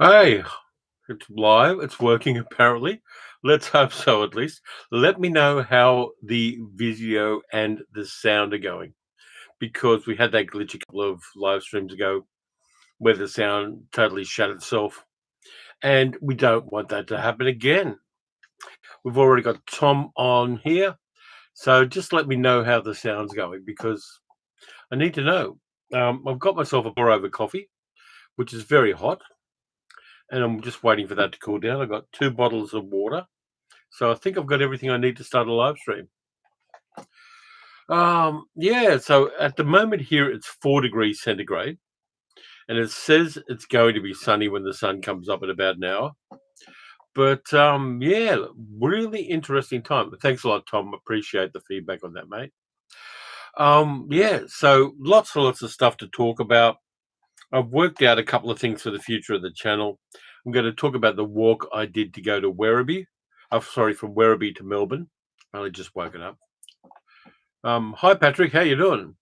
Hey, it's live. It's working apparently. Let's hope so at least. Let me know how the video and the sound are going because we had that glitch a couple of live streams ago where the sound totally shut itself, and we don't want that to happen again. We've already got Tom on here, so just let me know how the sound's going because I need to know. I've got myself a pour over coffee, which is very hot, and I'm just waiting for that to cool down. I've got 2 bottles of water. So I think I've got everything I need to start a live stream. Yeah, so at the moment here it's 4 degrees centigrade, and it says it's going to be sunny when the sun comes up in about an hour. But yeah, really interesting time. Thanks a lot, Tom. Appreciate the feedback on that, mate. Yeah, so lots of stuff to talk about. I've worked out a couple of things for the future of the channel. I'm going to talk about the walk I did to go to Werribee. Sorry, from Werribee to Melbourne. I only just woken up. Hi Patrick, how you doing?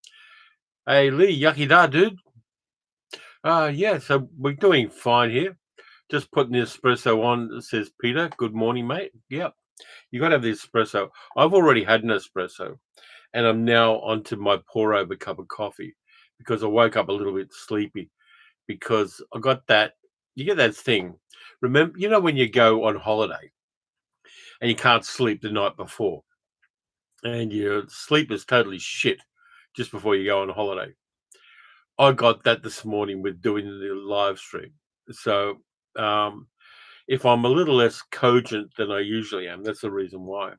Hey Lee, yucky da, dude. Yeah, so we're doing fine here. Just putting the espresso on, says Peter. Good morning, mate. Yep, you got to have the espresso. I've already had an espresso, and I'm now onto my pour over cup of coffee because I woke up a little bit sleepy because I got that. You get that thing. Remember, when you go on holiday and you can't sleep the night before, and your sleep is totally shit just before you go on holiday. I got that this morning with doing the live stream. So, um, if I'm a little less cogent than I usually am, that's the reason why.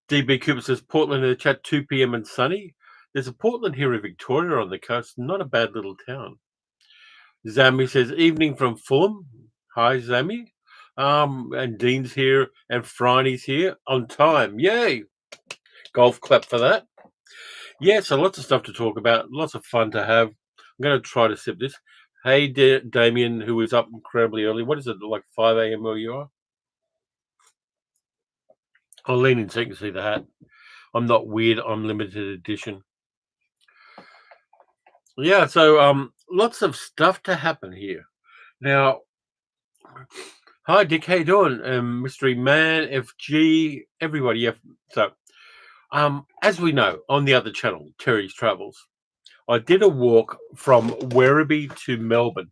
DB Cooper says Portland in the chat, 2 p.m. and sunny. There's a Portland here in Victoria on the coast, not a bad little town. Zami says evening from Fulham. Hi, Zami. And Dean's here and Phryne's here on time. Yay! Golf clap for that. Yeah, so lots of stuff to talk about, lots of fun to have. I'm going to try to sip this. Hey, Damien, who is up incredibly early. What is it, like 5 a.m. where you are? I'll lean in so you can see the hat. I'm not weird. I'm limited edition. Yeah, so lots of stuff to happen here. Now, hi, Dick. How you doing? Mystery Man, FG, everybody. Yeah. So, as we know, on the other channel, Terry's Travels, I did a walk from Werribee to Melbourne,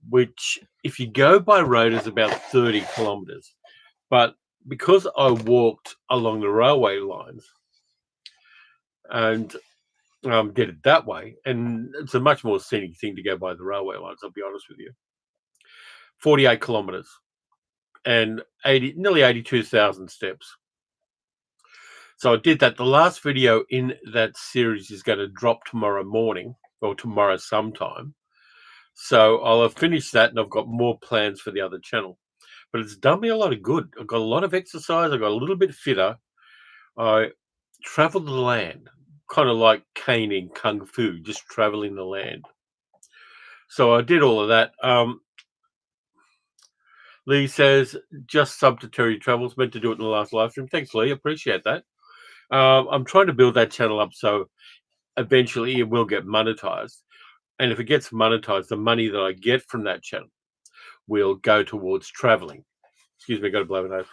which, if you go by road, is about 30 kilometres. But because I walked along the railway lines and did it that way, and it's a much more scenic thing to go by the railway lines, I'll be honest with you, 48 kilometres and nearly 82,000 steps. So I did that. The last video in that series is going to drop tomorrow morning or tomorrow sometime. So I'll have finished that and I've got more plans for the other channel. But it's done me a lot of good. I've got a lot of exercise. I got a little bit fitter. I traveled the land, kind of like caning, kung fu, just traveling the land. So I did all of that. Lee says, just sub to Terry Travels. Meant to do it in the last live stream. Thanks, Lee. Appreciate that. I'm trying to build that channel up so eventually it will get monetized. And if it gets monetized, the money that I get from that channel will go towards traveling. Excuse me, I got to blow my nose.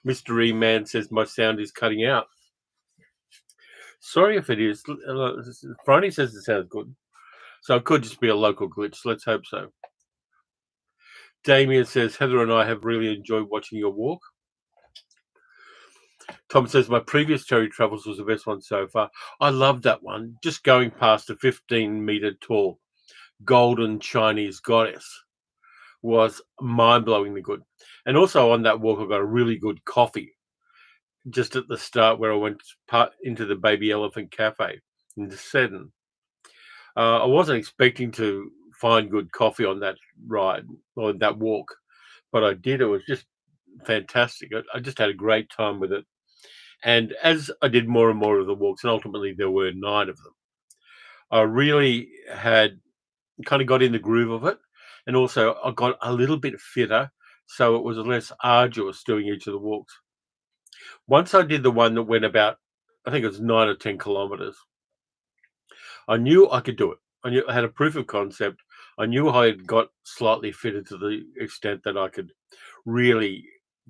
Mystery Man says my sound is cutting out. Sorry if it is. Phryne says it sounds good. So it could just be a local glitch. Let's hope so. Damien says, Heather and I have really enjoyed watching your walk. Tom says, my previous Terry Travels was the best one so far. I love that one. Just going past a 15-meter tall golden Chinese goddess was mind-blowingly good. And also on that walk, I got a really good coffee just at the start where I went into the Baby Elephant Cafe in Seddon. I wasn't expecting to find good coffee on that ride or that walk, but I did. It was just fantastic. I just had a great time with it. And as I did more and more of the walks, and ultimately there were 9 of them, I really had kind of got in the groove of it. And also I got a little bit fitter, so it was less arduous doing each of the walks. Once I did the one that went about, I think it was 9 or 10 kilometers, I knew I could do it. I had a proof of concept. I knew I had got slightly fitted to the extent that I could really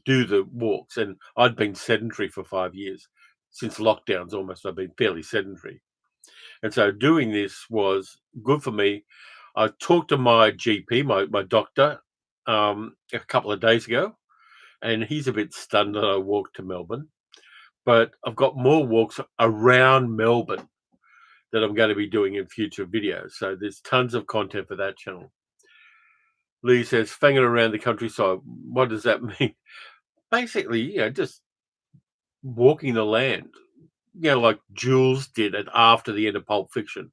do the walks, and I'd been sedentary for 5 years. Since lockdowns almost, I've been fairly sedentary. And so doing this was good for me. I talked to my GP, my doctor, a couple of days ago, and he's a bit stunned that I walked to Melbourne. But I've got more walks around Melbourne that I'm going to be doing in future videos. So there's tons of content for that channel. Lee says, fanging around the countryside. What does that mean? Basically, just walking the land, like Jules did it after the end of Pulp Fiction.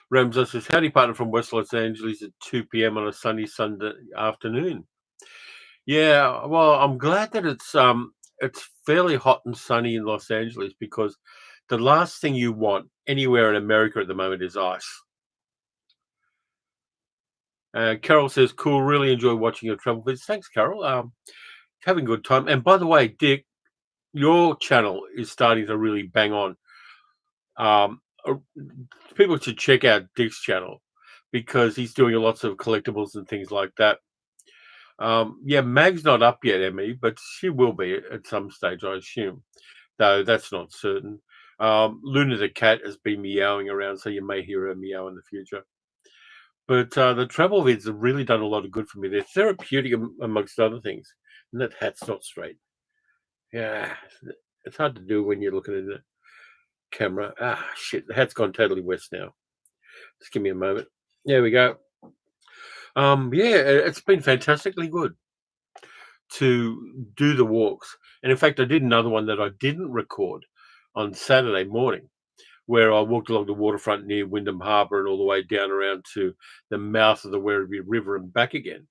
Ramsey says, howdy partner from West Los Angeles at 2 p.m. on a sunny Sunday afternoon. Yeah, well, I'm glad that it's fairly hot and sunny in Los Angeles, because the last thing you want anywhere in America at the moment is ice. Carol says, cool, really enjoy watching your travel vids. Thanks, Carol. Having a good time. And by the way, Dick, your channel is starting to really bang on. Uh, People should check out Dick's channel, because he's doing lots of collectibles and things like that. Yeah, Mag's not up yet, Emmy, but she will be at some stage, I assume, though that's not certain. Luna the cat has been meowing around, so you may hear her meow in the future. But the travel vids have really done a lot of good for me. They're therapeutic amongst other things. And that hat's not straight. Yeah, it's hard to do when you're looking at the camera. Ah, shit, the hat's gone totally west now. Just give me a moment. There we go. Yeah, it's been fantastically good to do the walks. And in fact, I did another one that I didn't record on Saturday morning, where I walked along the waterfront near Wyndham Harbour and all the way down around to the mouth of the Werribee River and back again.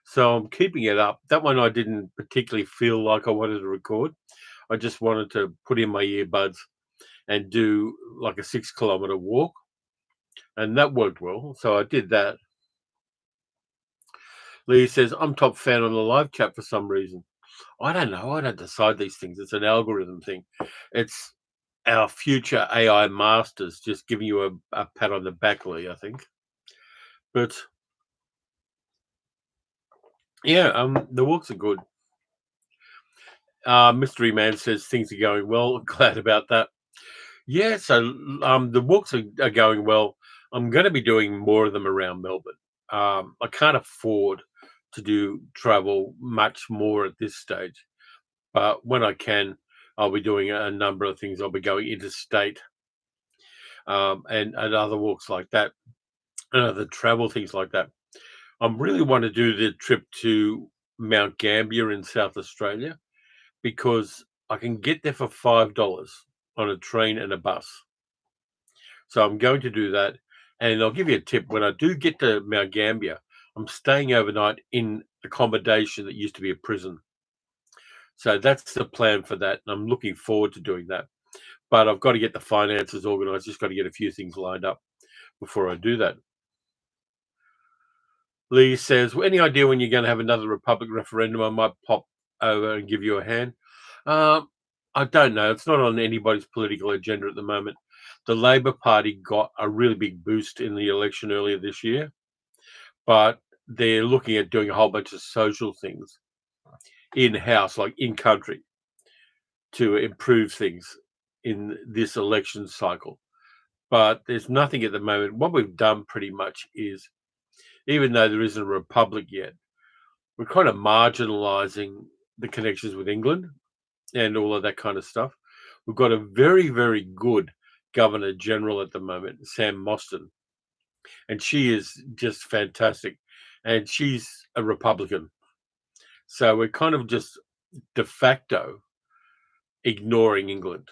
So I'm keeping it up. That one I didn't particularly feel like I wanted to record. I just wanted to put in my earbuds and do like a 6-kilometer walk. And that worked well. So I did that. Lee says, I'm top fan on the live chat for some reason. I don't know. I don't decide these things. It's an algorithm thing. It's our future AI masters just giving you a pat on the back, Lee, I think. But yeah, the walks are good. Mystery Man says things are going well. Glad about that. Yeah, so the walks are going well. I'm going to be doing more of them around Melbourne. I can't afford to do travel much more at this stage, but when I can, I'll be doing a number of things. I'll be going interstate, and other walks like that, and other travel things like that. I really want to do the trip to Mount Gambier in South Australia, because I can get there for $5 on a train and a bus. So I'm going to do that. And I'll give you a tip. When I do get to Mount Gambier, I'm staying overnight in accommodation that used to be a prison. So that's the plan for that. And I'm looking forward to doing that. But I've got to get the finances organized. Just got to get a few things lined up before I do that. Lee says, well, any idea when you're going to have another Republic referendum? I might pop over and give you a hand. I don't know. It's not on anybody's political agenda at the moment. The Labor Party got a really big boost in the election earlier this year, but they're looking at doing a whole bunch of social things in-house, like in-country, to improve things in this election cycle. But there's nothing at the moment. What we've done pretty much is, even though there isn't a republic yet, we're kind of marginalizing the connections with England and all of that kind of stuff. We've got a very, very good Governor General at the moment, Sam Mostyn, and she is just fantastic. And she's a Republican. So we're kind of just de facto ignoring England.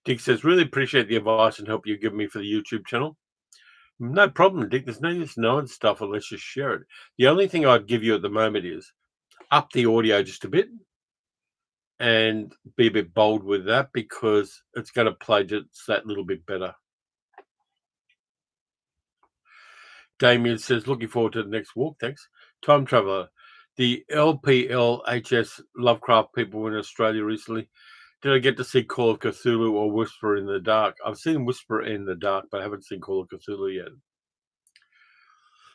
Dick says, really appreciate the advice and help you give me for the YouTube channel. No problem, Dick. There's no use knowing stuff unless you share it. The only thing I'd give you at the moment is up the audio just a bit and be a bit bold with that, because it's going to play just that little bit better. Damien says, looking forward to the next walk. Thanks. Time Traveller. The LPLHS Lovecraft people were in Australia recently. Did I get to see Call of Cthulhu or Whisper in the Dark? I've seen Whisper in the Dark, but I haven't seen Call of Cthulhu yet.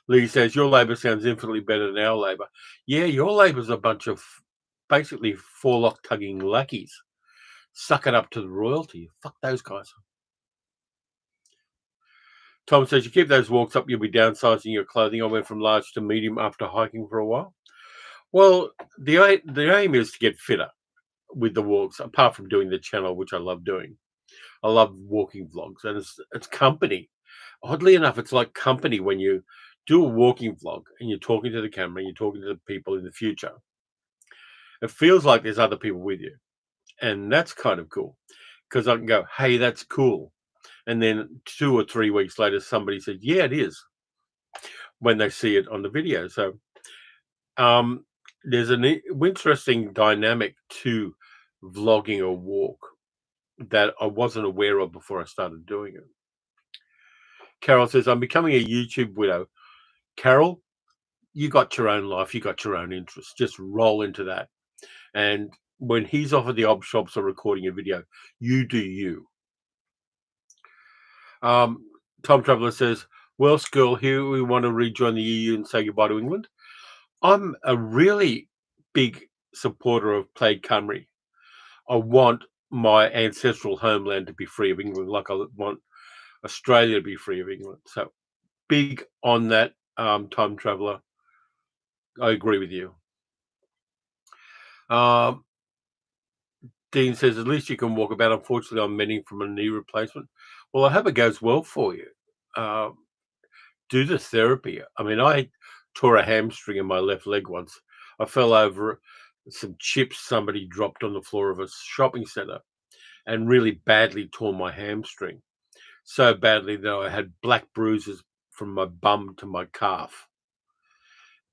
Lee says, your Labor sounds infinitely better than our Labor. Yeah, your Labor's a bunch of basically forelock-tugging lackeys. Suck it up to the royalty. Fuck those guys. Tom says, you keep those walks up, you'll be downsizing your clothing. I went from large to medium after hiking for a while. Well, the aim is to get fitter with the walks, apart from doing the channel, which I love doing. I love walking vlogs, and it's company. Oddly enough, it's like company when you do a walking vlog and you're talking to the camera, and you're talking to the people in the future. It feels like there's other people with you, and that's kind of cool because I can go, "Hey, that's cool," and then 2 or 3 weeks later, somebody said, "Yeah, it is," when they see it on the video. So, there's an interesting dynamic to vlogging a walk that I wasn't aware of before I started doing it. Carol says, I'm becoming a YouTube widow. Carol, you got your own life, you got your own interests. Just roll into that. And when he's off at the op shops or recording a video, you do you. Tom Traveller says, well, Skirl, here we want to rejoin the EU and say goodbye to England. I'm a really big supporter of Plaid Cymru. I want my ancestral homeland to be free of England, like I want Australia to be free of England. So big on that, Time Traveller. I agree with you. Dean says, at least you can walk about. Unfortunately, I'm mending from a knee replacement. Well, I hope it goes well for you. Do the therapy. I mean, I tore a hamstring in my left leg once. I fell over some chips somebody dropped on the floor of a shopping centre and really badly tore my hamstring. So badly that I had black bruises from my bum to my calf.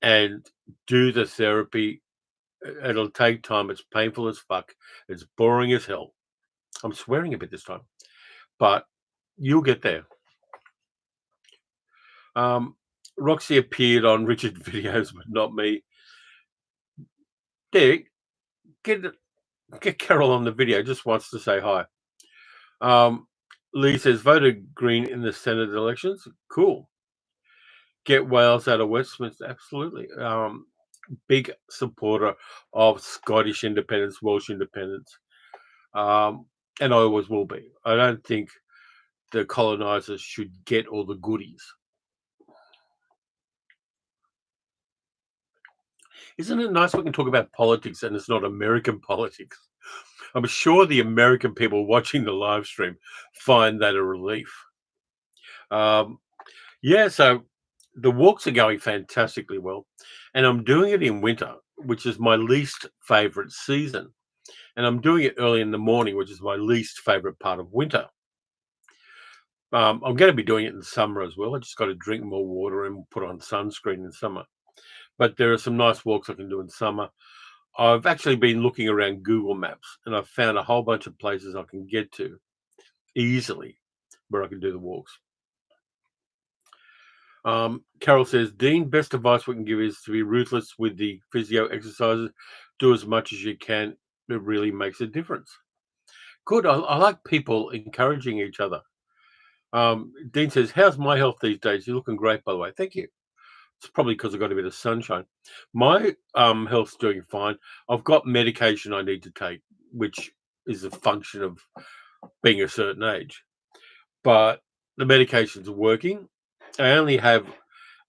And do the therapy. It'll take time. It's painful as fuck. It's boring as hell. I'm swearing a bit this time, but you'll get there. Roxy appeared on Richard videos, but not me. Dick, get Carol on the video. Just wants to say hi. Lee says voted Green in the Senate elections. Cool. Get Wales out of Westminster. Absolutely. Big supporter of Scottish independence, Welsh independence, and I always will be. I don't think the colonizers should get all the goodies. Isn't it nice we can talk about politics and it's not American politics? I'm sure the American people watching the live stream find that a relief. Yeah, so the walks are going fantastically well, and I'm doing it in winter, which is my least favorite season. And I'm doing it early in the morning, which is my least favorite part of winter. I'm going to be doing it in summer as well. I just got to drink more water and put on sunscreen in summer. But there are some nice walks I can do in summer. I've actually been looking around Google Maps and I've found a whole bunch of places I can get to easily where I can do the walks. Carol says, Dean, best advice we can give is to be ruthless with the physio exercises. Do as much as you can. It really makes a difference. Good. I like people encouraging each other. Dean says, how's my health these days? You're looking great, by the way. Thank you. It's probably because I got a bit of sunshine. My health's doing fine. I've got medication I need to take, which is a function of being a certain age. But the medication's working. I only have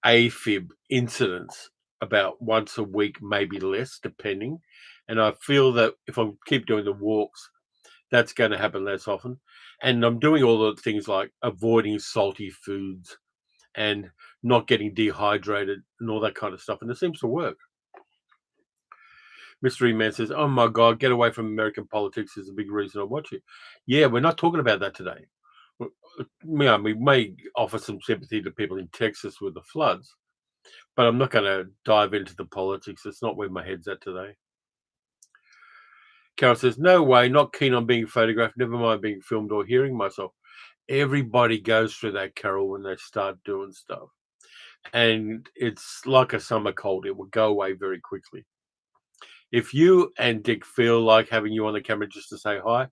AFib incidents about once a week, maybe less, depending. And I feel that if I keep doing the walks, that's going to happen less often. And I'm doing all the things like avoiding salty foods and not getting dehydrated and all that kind of stuff. And it seems to work. Mystery Man says, oh my God, get away from American politics is a big reason I watch it. Yeah, we're not talking about that today. Yeah, we may offer some sympathy to people in Texas with the floods, but I'm not going to dive into the politics. It's not where my head's at today. Carol says, no way, not keen on being photographed, never mind being filmed or hearing myself. Everybody goes through that, Carol, when they start doing stuff. And it's like a summer cold. It will go away very quickly. If you and Dick feel like having you on the camera just to say hi,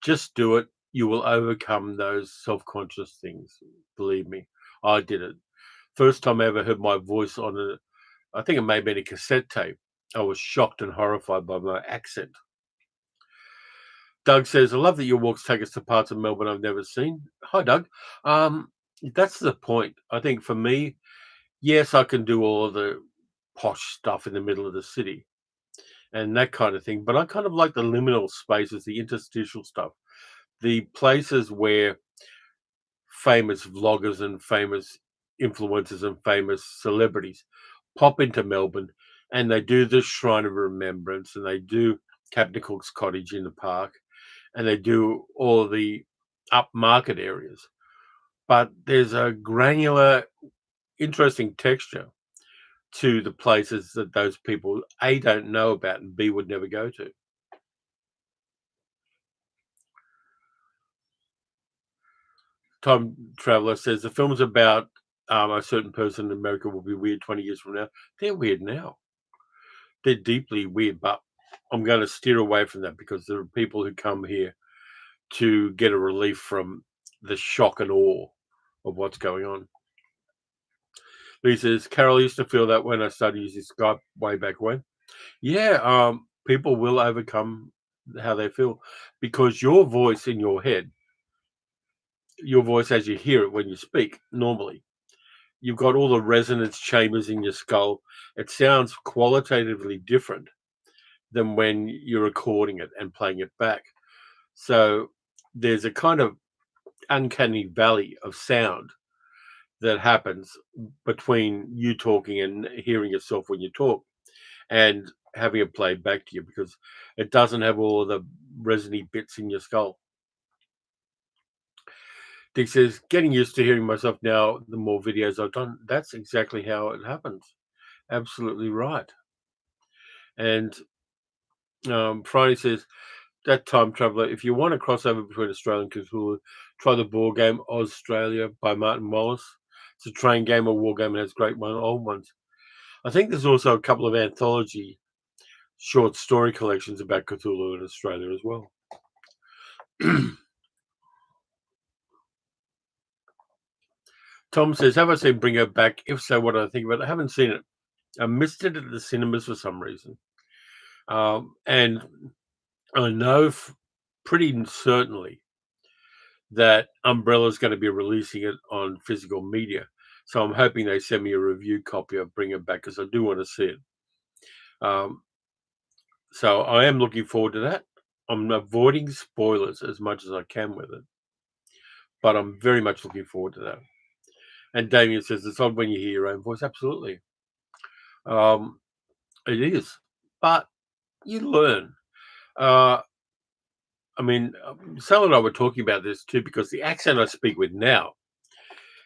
just do it. You will overcome those self-conscious things. Believe me, I did it. First time I ever heard my voice on I think it may have been a cassette tape. I was shocked and horrified by my accent. Doug says, I love that your walks take us to parts of Melbourne I've never seen. Hi, Doug. Um, that's the point. I think for me, yes, I can do all of the posh stuff in the middle of the city and that kind of thing, but I kind of like the liminal spaces, the interstitial stuff, the places where famous vloggers and famous influencers and famous celebrities pop into Melbourne and they do the Shrine of Remembrance and they do Captain Cook's Cottage in the park and they do all the upmarket areas. But there's a granular, interesting texture to the places that those people A don't know about and B would never go to. Time Traveler says the film's about a certain person in America will be weird 20 years from now. They're weird now. They're deeply weird, but I'm going to steer away from that because there are people who come here to get a relief from the shock and awe of what's going on. Lee says, Carol used to feel that when I started using Skype way back when. Yeah, people will overcome how they feel because your voice in your head, your voice as you hear it when you speak normally, you've got all the resonance chambers in your skull. It sounds qualitatively different than when you're recording it and playing it back. So there's a kind of uncanny valley of sound that happens between you talking and hearing yourself when you talk and having it played back to you because it doesn't have all of the resiny bits in your skull. Dick says, getting used to hearing myself now, the more videos I've done, that's exactly how it happens. Absolutely right. And Friday says, that time traveler, if you want a crossover between Australia and Cthulhu, try the board game Australia by Martin Wallace. It's a train game or war game and has great old ones. I think there's also a couple of anthology short story collections about Cthulhu in Australia as well. Tom says, have I seen Bring Her Back? If so, what do I think about it? I haven't seen it. I missed it at the cinemas for some reason. And I know pretty certainly that Umbrella's going to be releasing it on physical media. So I'm hoping they send me a review copy of Bring It Back because I do want to see it. So I am looking forward to that. I'm avoiding spoilers as much as I can with it, but I'm very much looking forward to that. And Damien says it's odd when you hear your own voice. Absolutely, it is, but you learn. I mean, Sal and I were talking about this too because the accent I speak with now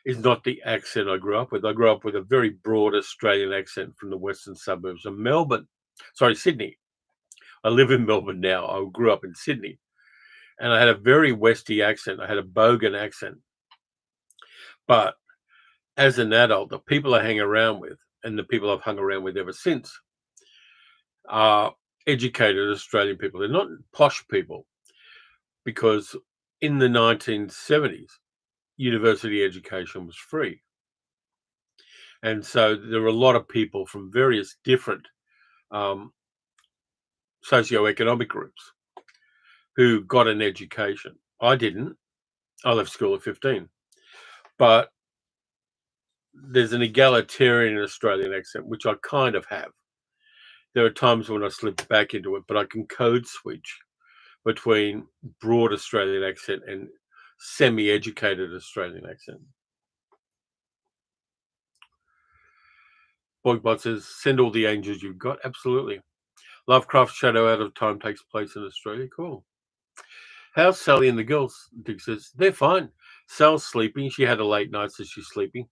is not the accent I grew up with. I grew up with a very broad Australian accent from the western suburbs of Melbourne. Sorry, Sydney. I live in Melbourne now. I grew up in Sydney. And I had a very Westy accent. I had a Bogan accent. But as an adult, the people I hang around with and the people I've hung around with ever since are educated Australian people. They're not posh people because in the 1970s, university education was free. And so there were a lot of people from various different socioeconomic groups who got an education. I didn't. I left school at 15. But there's an egalitarian Australian accent, which I kind of have. There are times when I slip back into it, but I can code switch between broad Australian accent and semi-educated Australian accent. Bogbot says, send all the angels you've got. Absolutely. Lovecraft's Shadow Out of Time takes place in Australia. Cool. How's Sally and the girls? Dick says, they're fine. Sal's sleeping. She had a late night, so she's sleeping.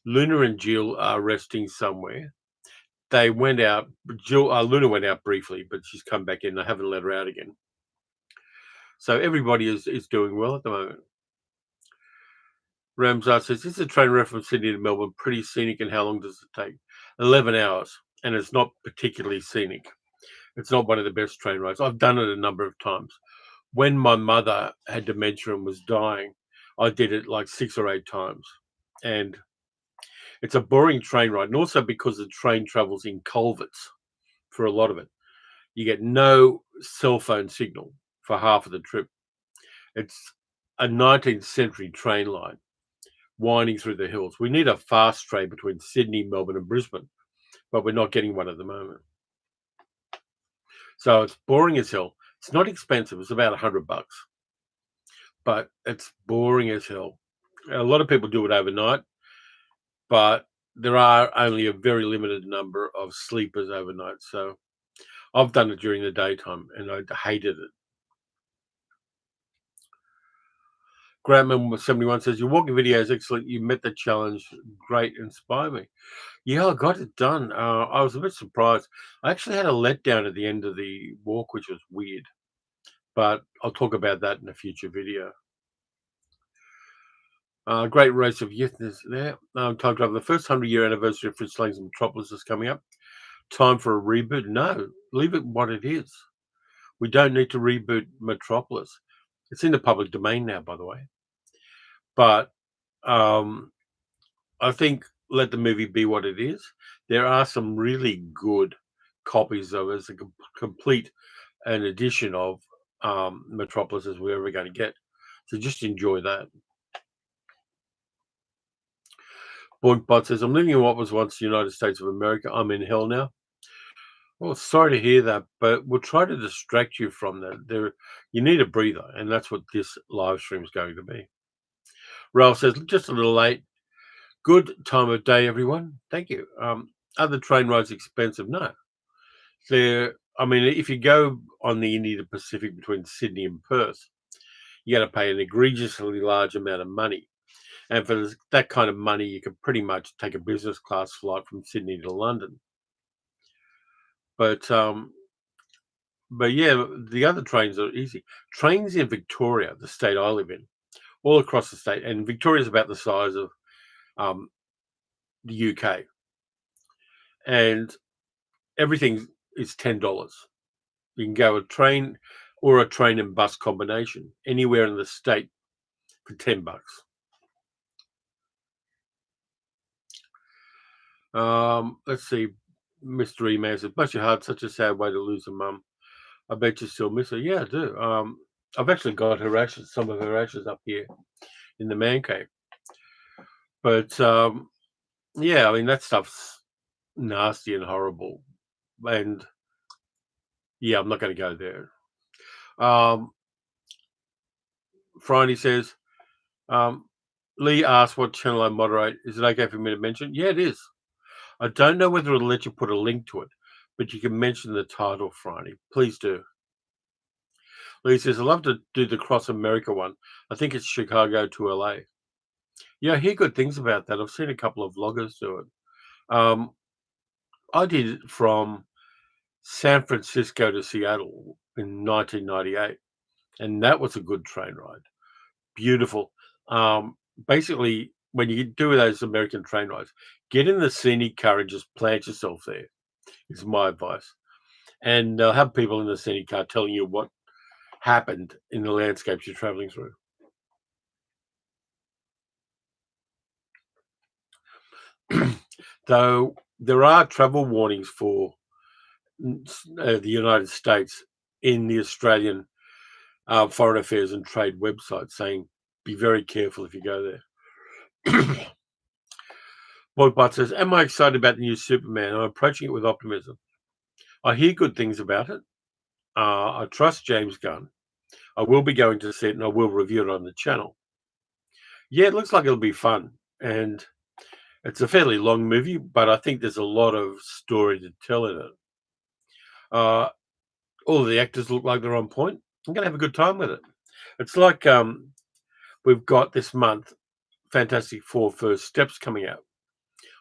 Luna and Jill are resting somewhere. They went out. Luna went out briefly, but she's come back in. I haven't let her out again. So everybody is doing well at the moment. Ramsar says, this is a train ride from Sydney to Melbourne. Pretty scenic. And how long does it take? 11 hours. And it's not particularly scenic. It's not one of the best train rides. I've done it a number of times. When my mother had dementia and was dying, I did it like 6 or 8 times, and it's a boring train ride, and also because the train travels in culverts for a lot of it. You get no cell phone signal for half of the trip. It's a 19th century train line winding through the hills. We need a fast train between Sydney, Melbourne, and Brisbane, but we're not getting one at the moment. So it's boring as hell. It's not expensive. It's about $100, but it's boring as hell. A lot of people do it overnight, but there are only a very limited number of sleepers overnight. So I've done it during the daytime and I hated it. Grantman71 says, your walking video is excellent. You met the challenge. Great. Inspire me. Yeah, I got it done. I was a bit surprised. I actually had a letdown at the end of the walk, which was weird, but I'll talk about that in a future video. Great race of youth is there. Time travel. The first 100-year anniversary of Fritz Lang's Metropolis is coming up. Time for a reboot? No, leave it what it is. We don't need to reboot Metropolis. It's in the public domain now, by the way. But um, I think let the movie be what it is. There are some really good copies of it as a complete an edition of Metropolis as we're ever going to get. So just enjoy that. Boinkbot says, I'm living in what was once the United States of America. I'm in hell now. Well, sorry to hear that, but we'll try to distract you from that. You need a breather, and that's what this live stream is going to be. Ralph says, just a little late. Good time of day, everyone. Thank you. Are the train rides expensive? No. I mean, if you go on the Indian Pacific between Sydney and Perth, you got to pay an egregiously large amount of money. And for that kind of money, you can pretty much take a business class flight from Sydney to London. But yeah, the other trains are easy. Trains in Victoria, the state I live in, all across the state, and Victoria's about the size of the UK, and everything is $10. You can go a train or a train and bus combination anywhere in the state for $10. Let's see. Mr. Email says, bless your heart, such a sad way to lose a mum. I bet you still miss her. Yeah, I do. I've actually got her ashes, some of her ashes up here in the man cave. But yeah, I mean, that stuff's nasty and horrible. And yeah, I'm not going to go there. Friday says, Lee asked what channel I moderate. Is it okay for me to mention? Yeah, it is. I don't know whether it'll let you put a link to it, but you can mention the title, Friday. Please do. Lee says, I love to do the Cross America one. I think it's Chicago to LA. Yeah, I hear good things about that. I've seen a couple of vloggers do it. I did it from San Francisco to Seattle in 1998, and that was a good train ride. Beautiful. Basically, when you do those American train rides, get in the scenic car and just plant yourself there, is my advice. And they'll have people in the scenic car telling you what happened in the landscapes you're traveling through. Though there are travel warnings for the United States in the Australian Foreign Affairs and Trade website saying, be very careful if you go there. Boyd Butt says, am I excited about the new Superman? I'm approaching it with optimism. I hear good things about it. I trust James Gunn. I will be going to see it and I will review it on the channel. Yeah, it looks like it'll be fun. And it's a fairly long movie, but I think there's a lot of story to tell in it. All of the actors look like they're on point. I'm going to have a good time with it. It's like we've got this month Fantastic Four First Steps coming out.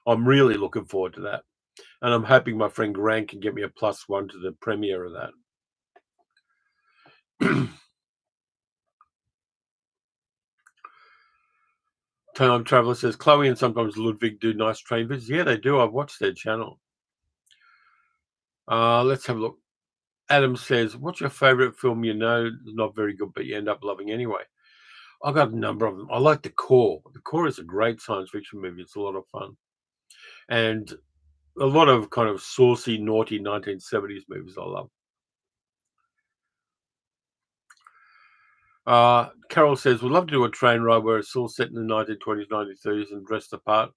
I'm really looking forward to that. And I'm hoping my friend Grant can get me a +1 to the premiere of that. Time Traveler says, Chloe and sometimes Ludwig do nice train visits. Yeah, they do. I've watched their channel. Let's have a look. Adam says, "What's your favourite film you know is not very good, but you end up loving anyway?" I've got a number of them. I like The Core. The Core is a great science fiction movie. It's a lot of fun. And a lot of kind of saucy, naughty 1970s movies I love. Carol says, "We'd love to do a train ride where it's all set in the 1920s, 1930s and dressed apart."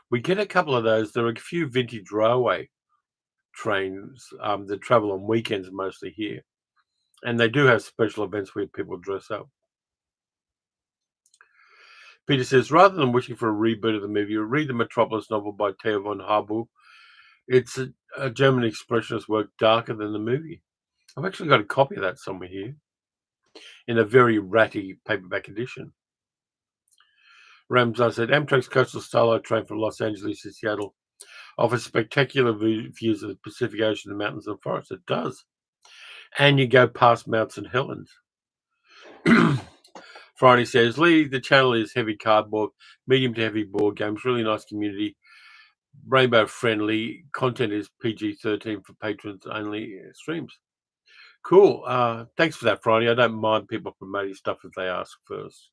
We get a couple of those. There are a few vintage railway trains that travel on weekends mostly here. And they do have special events where people dress up. Peter says, rather than wishing for a reboot of the movie, read the Metropolis novel by Theo von Harbuch. It's a German expressionist work darker than the movie. I've actually got a copy of that somewhere here in a very ratty paperback edition. Ramsar said, Amtrak's Coastal Starlight train from Los Angeles to Seattle offers spectacular views of the Pacific Ocean, the mountains and forests. It does. And you go past Mount St. Helens. Friday says, Lee, the channel is heavy cardboard, medium to heavy board games, really nice community, rainbow friendly. Content is PG-13 for patrons only streams. Cool. Thanks for that, Friday. I don't mind people promoting stuff if they ask first.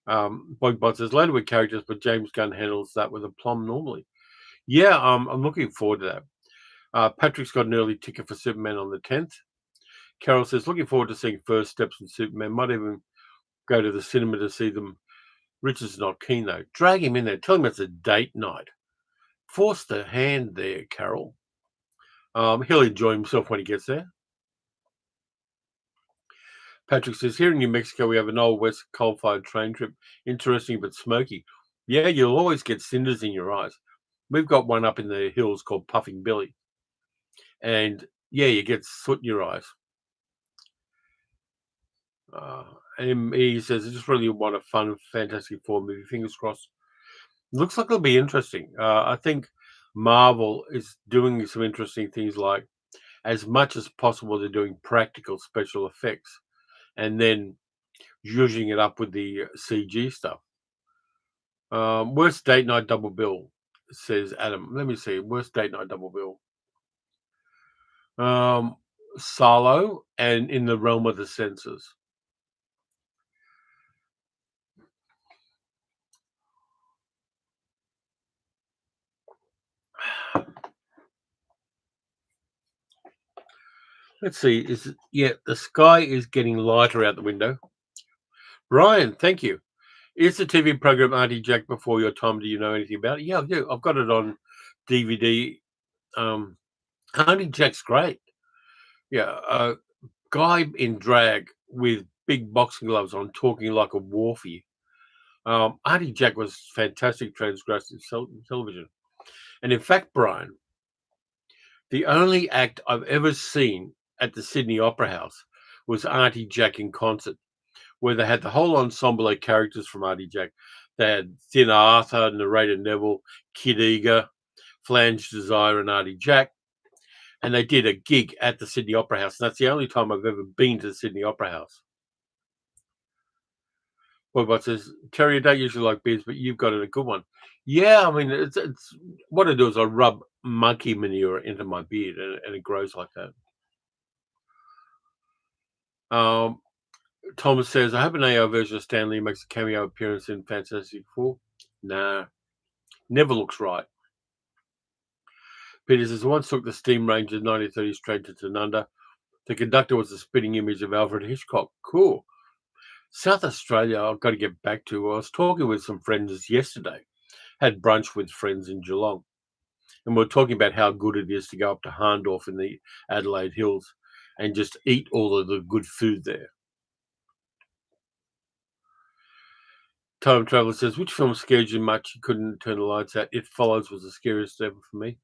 Bogbot says, later with characters, but James Gunn handles that with aplomb normally. Yeah, I'm looking forward to that. Patrick's got an early ticket for Superman on the 10th. Carol says, looking forward to seeing first steps in Superman. Might even go to the cinema to see them. Richard's not keen, though. Drag him in there. Tell him it's a date night. Force the hand there, Carol. He'll enjoy himself when he gets there. Patrick says, here in New Mexico, we have an old west coal-fired train trip. Interesting but smoky. Yeah, you'll always get cinders in your eyes. We've got one up in the hills called Puffing Billy. And, yeah, you get soot in your eyes. And he says, I just really want a fun Fantastic Four movie. Fingers crossed. Looks like it'll be interesting. I think Marvel is doing some interesting things, like as much as possible, they're doing practical special effects and then using it up with the CG stuff. Worst date night double bill, says Adam. Let me see. Worst date night double bill. Solo and In the Realm of the Senses. Let's see. The sky is getting lighter out the window. Ryan, thank you. Is the TV program Auntie Jack before your time? Do you know anything about it? Yeah, I do. I've got it on DVD. Auntie Jack's great. Yeah, a guy in drag with big boxing gloves on, talking like a wharfie. Auntie Jack was fantastic transgressive television. And in fact, Brian, the only act I've ever seen at the Sydney Opera House was Auntie Jack in concert, where they had the whole ensemble of characters from Auntie Jack. They had Thin Arthur, Narrator Neville, Kid Eager, Flange Desire, and Auntie Jack. And they did a gig at the Sydney Opera House. And that's the only time I've ever been to the Sydney Opera House. Boybot says, Terry, I don't usually like beers, but you've got it a good one. Yeah, I mean, it's what I do is I rub monkey manure into my beard, and it grows like that. Thomas says, I hope an AR version of Stan Lee makes a cameo appearance in Fantastic Four. Nah, never looks right. Peter says, I once took the Steam Ranger 1930s train to Tanunda. The conductor was a spitting image of Alfred Hitchcock. Cool. South Australia, I've got to get back to. I was talking with some friends yesterday. Had brunch with friends in Geelong. And we're talking about how good it is to go up to Harndorf in the Adelaide Hills and just eat all of the good food there. Time Traveller says, which film scared you much you couldn't turn the lights out? It Follows was the scariest ever for me.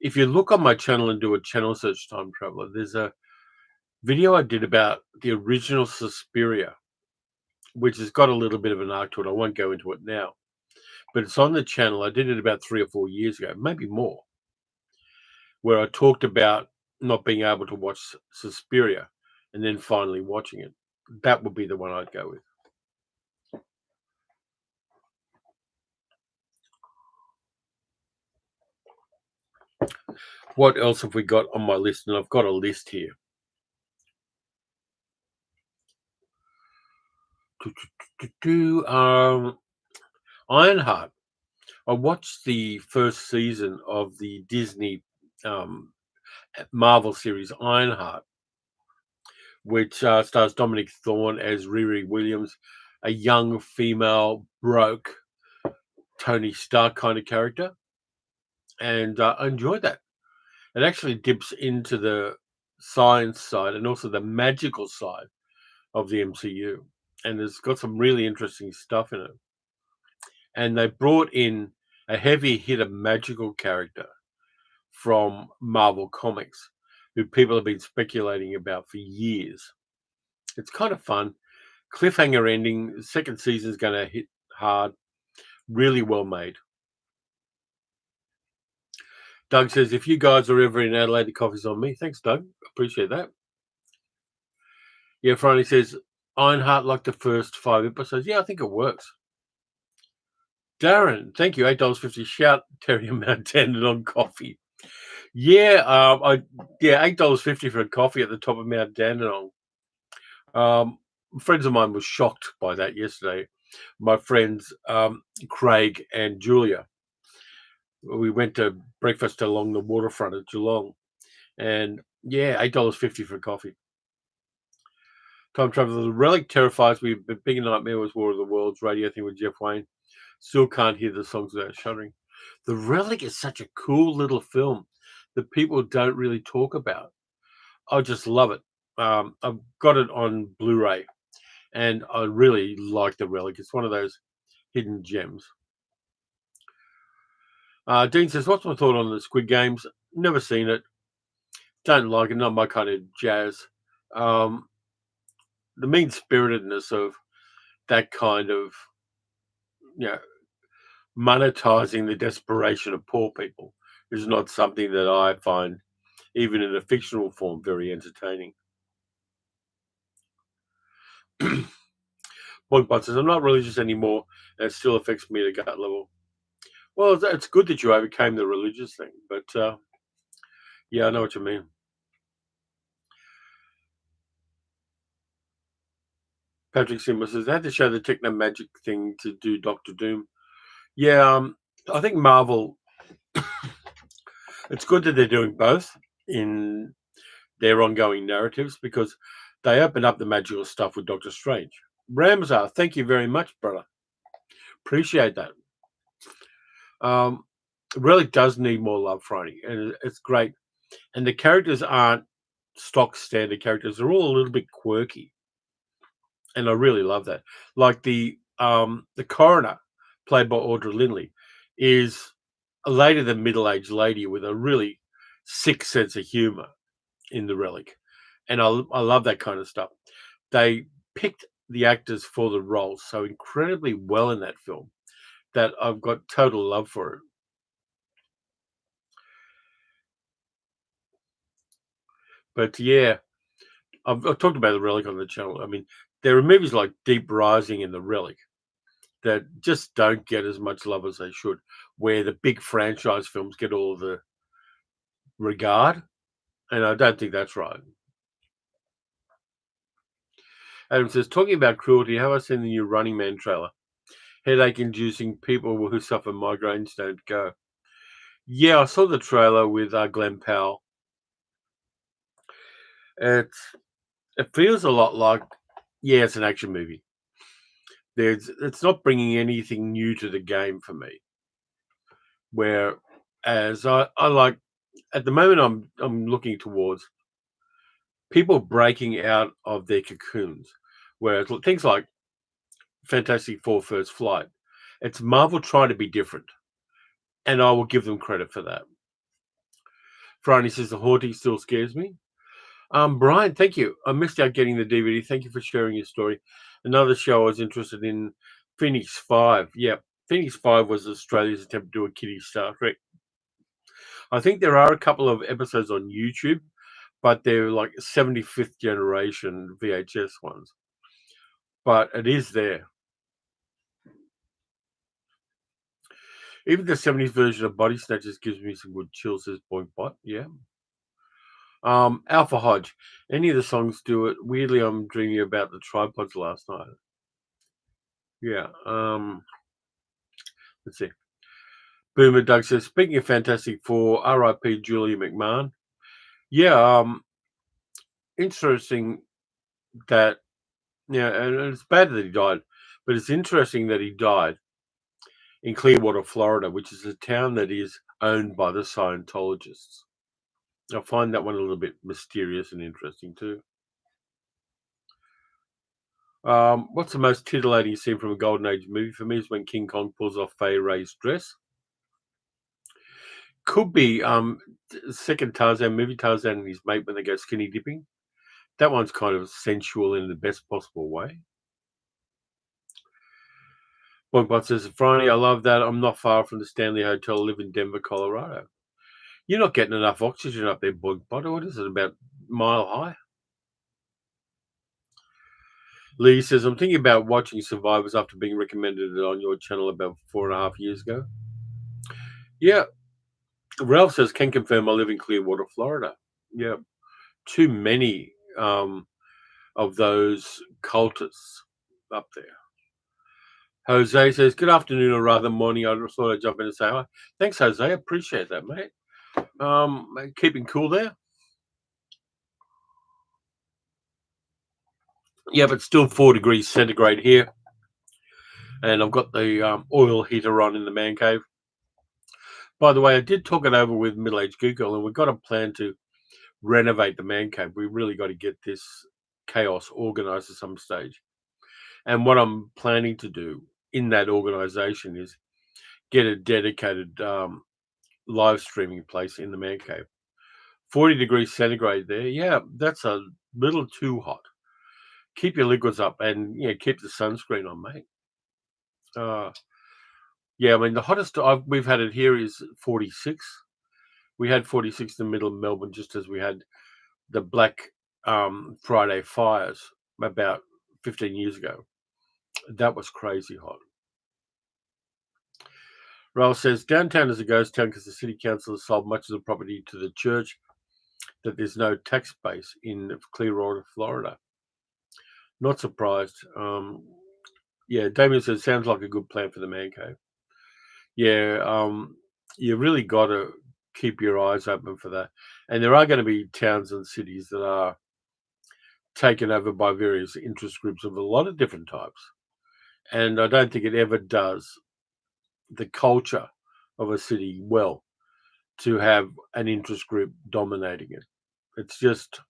If you look on my channel and do a channel search, Time Traveller, there's a video I did about the original Suspiria, which has got a little bit of an arc to it. I won't go into it now. But it's on the channel. I did it about 3 or 4 years ago, maybe more, where I talked about not being able to watch Suspiria and then finally watching it. That would be the one I'd go with. What else have we got on my list? And I've got a list here. Ironheart. I watched the first season of the Disney um, Marvel series Ironheart, which stars Dominic Thorne as Riri Williams, a young female broke Tony Stark kind of character, and I enjoyed that. It actually dips into the science side and also the magical side of the MCU, and it's got some really interesting stuff in it. And they brought in a heavy hitter magical character from Marvel Comics, who people have been speculating about for years. It's kind of fun. Cliffhanger ending. Second season is going to hit hard. Really well made. Doug says, if you guys are ever in Adelaide, the coffee's on me. Thanks, Doug. Appreciate that. Yeah, Franny says, Ironheart like the first 5 episodes. Yeah, I think it works. Darren, thank you. $8.50. Shout Terry Mount Tandon on coffee. Yeah, $8.50 for a coffee at the top of Mount Dandenong. Friends of mine were shocked by that yesterday. My friends Craig and Julia. We went to breakfast along the waterfront at Geelong, and yeah, $8.50 for coffee. Time travel. The Relic terrifies me. The big nightmare was War of the Worlds radio thing with Jeff Wayne. Still can't hear the songs without shuddering. The Relic is such a cool little film that people don't really talk about. I just love it. I've got it on Blu-ray, and I really like The Relic. It's one of those hidden gems. Dean says, what's my thought on the Squid Games? Never seen it. Don't like it. Not my kind of jazz. Um, the mean-spiritedness of that kind of, you know, monetizing the desperation of poor people is not something that I find, even in a fictional form, very entertaining. Point Bot says, I'm not religious anymore, and it still affects me at a gut level. Well, it's good that you overcame the religious thing, but yeah, I know what you mean. Patrick Simba says, they had to show the techno magic thing to do Doctor Doom. Yeah, I think Marvel, it's good that they're doing both in their ongoing narratives because they open up the magical stuff with Doctor Strange. Ramsar, thank you very much, brother. Appreciate that. It really does need more love, Friday, and it's great. And the characters aren't stock standard characters; they're all a little bit quirky, and I really love that. Like the coroner, played by Audra Lindley, is a later than middle aged lady with a really sick sense of humor in the Relic, and I love that kind of stuff. They picked the actors for the roles so incredibly well in that film that I've got total love for it. But yeah, I've talked about the Relic on the channel. I mean, there are movies like Deep Rising and the Relic that just don't get as much love as they should, where the big franchise films get all the regard, and I don't think that's right. Adam says, talking about cruelty, have I seen the new Running Man trailer? Headache inducing, people who suffer migraines don't go. Yeah, I saw the trailer with Glenn Powell. It feels a lot like, yeah, it's an action movie. It's not bringing anything new to the game for me. Whereas I like at the moment I'm looking towards people breaking out of their cocoons. Whereas things like Fantastic Four First Flight, it's Marvel trying to be different, and I will give them credit for that. Franny says the haunting still scares me. Brian, thank you. I missed out getting the DVD. Thank you for sharing your story. Another show I was interested in, Phoenix 5. Yeah, Phoenix 5 was Australia's attempt to do a kiddie Star Trek. I think there are a couple of episodes on YouTube, but they're like 75th generation VHS ones. But it is there. Even the 70s version of Body Snatchers gives me some good chills, says Boinkbot. Yeah. Alpha Hodge. Any of the songs do it. Weirdly, I'm dreaming about the tripods last night. Yeah. Let's see. Boomer Doug says, speaking of Fantastic Four, R.I.P. Julia McMahon. Yeah. Interesting that, yeah, and it's bad that he died, but it's interesting that he died in Clearwater, Florida, which is a town that is owned by the Scientologists. I find that one a little bit mysterious and interesting too. What's the most titillating scene from a Golden Age movie for me is when King Kong pulls off Fay Ray's dress. Could be second Tarzan movie, Tarzan and his mate when they go skinny dipping. That one's kind of sensual in the best possible way. Bonkbot says, Friday, I love that. I'm not far from the Stanley Hotel. I live in Denver, Colorado. You're not getting enough oxygen up there, Bonkbot. What is it, about mile high? Lee says, I'm thinking about watching Survivors after being recommended it on your channel about 4.5 years ago. Yeah. Ralph says, can confirm I live in Clearwater, Florida. Yeah. Too many of those cultists up there. Jose says, good afternoon, or rather morning. I just thought I'd jump in and say hi. Thanks, Jose. I appreciate that, mate. Keeping cool there. Yeah, but still 4 degrees centigrade here. And I've got the oil heater on in the man cave. By the way, I did talk it over with Middle Aged Google, and we've got a plan to renovate the man cave. We really got to get this chaos organized at some stage. And what I'm planning to do in that organization is get a dedicated live streaming place in the man cave. 40 degrees centigrade there. Yeah, that's a little too hot. Keep your liquids up and keep the sunscreen on, mate. Yeah, I mean, the hottest we've had it here is 46. We had 46 in the middle of Melbourne just as we had the Black Friday fires about 15 years ago. That was crazy hot. Raoul says, downtown is a ghost town because the city council has sold much of the property to the church, that there's no tax base in Clearwater, Florida. Not surprised. Yeah, Damien says, sounds like a good plan for the man cave. Yeah, you really got to keep your eyes open for that. And there are going to be towns and cities that are taken over by various interest groups of a lot of different types. And I don't think it ever does the culture of a city well to have an interest group dominating it. It's just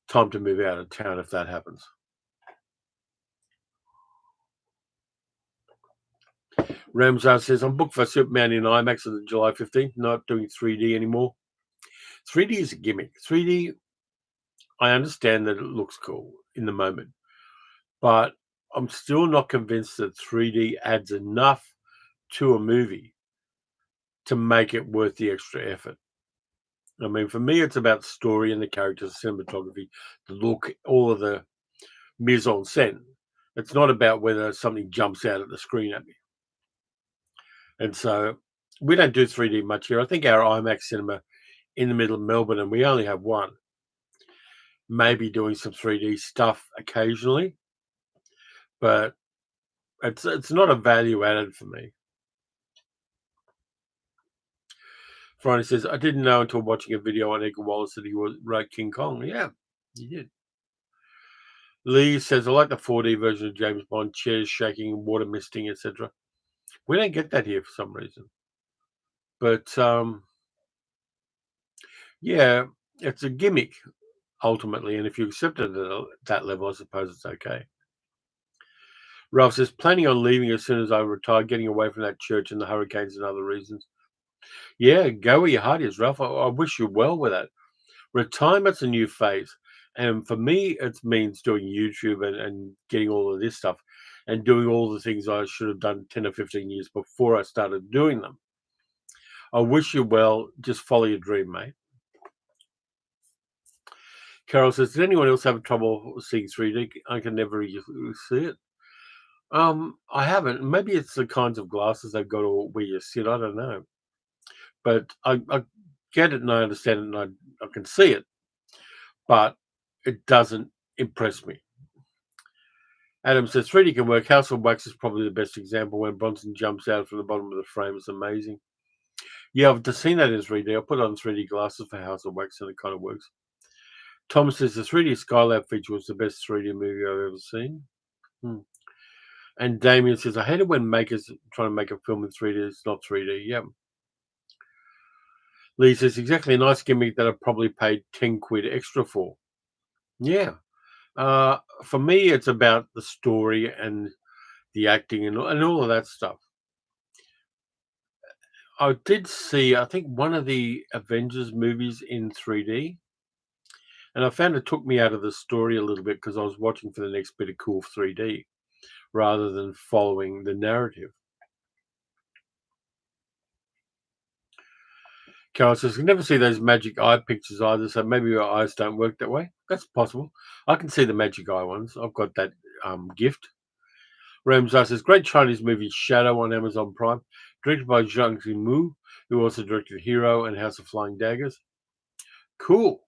time to move out of town if that happens. Ramsar says, I'm booked for Superman in IMAX on July 15th, not doing 3D anymore. 3D is a gimmick. 3D, I understand that it looks cool in the moment, but I'm still not convinced that 3D adds enough to a movie to make it worth the extra effort. I mean, for me, it's about story and the characters, cinematography, the look, all of the mise en scène. It's not about whether something jumps out at the screen at me. And so we don't do 3D much here. I think our IMAX cinema in the middle of Melbourne, and we only have one, maybe doing some 3D stuff occasionally, but it's not a value added for me. Friday says, I didn't know until watching a video on Edgar Wallace that he wrote King Kong. Yeah, he did. Lee says, I like the 4D version of James Bond, chairs shaking, water misting, etc. We don't get that here for some reason. But, yeah, it's a gimmick, ultimately. And if you accept it at that level, I suppose it's okay. Ralph says, planning on leaving as soon as I retire, getting away from that church and the hurricanes and other reasons. Yeah, go where your heart is, Ralph. I wish you well with that. Retirement's a new phase. And for me, it means doing YouTube and getting all of this stuff and doing all the things I should have done 10 or 15 years before I started doing them. I wish you well. Just follow your dream, mate. Carol says, does anyone else have trouble seeing 3D? I can never see it. I haven't. Maybe it's the kinds of glasses they've got or where you sit. I don't know. But I get it and I understand it and I can see it, but it doesn't impress me. Adam says 3D can work. House of Wax is probably the best example when Bronson jumps out from the bottom of the frame. It's amazing. Yeah, I've just seen that in 3D. I put on 3D glasses for House of Wax and it kind of works. Thomas says the 3D Skylab feature was the best 3D movie I've ever seen. Hmm. And Damien says, I hate it when makers trying to make a film in 3D. It's not 3D. Yeah. Lee says, exactly a nice gimmick that I probably paid 10 quid extra for. Yeah. For me, it's about the story and the acting and all of that stuff. I did see, I think, one of the Avengers movies in 3D, and I found it took me out of the story a little bit because I was watching for the next bit of cool 3D rather than following the narrative. Carol says, I can never see those magic eye pictures either, so maybe your eyes don't work that way. That's possible. I can see the magic eye ones. I've got that gift. Ramsar says, great Chinese movie Shadow on Amazon Prime, directed by Zhang Zimu, who also directed Hero and House of Flying Daggers. Cool.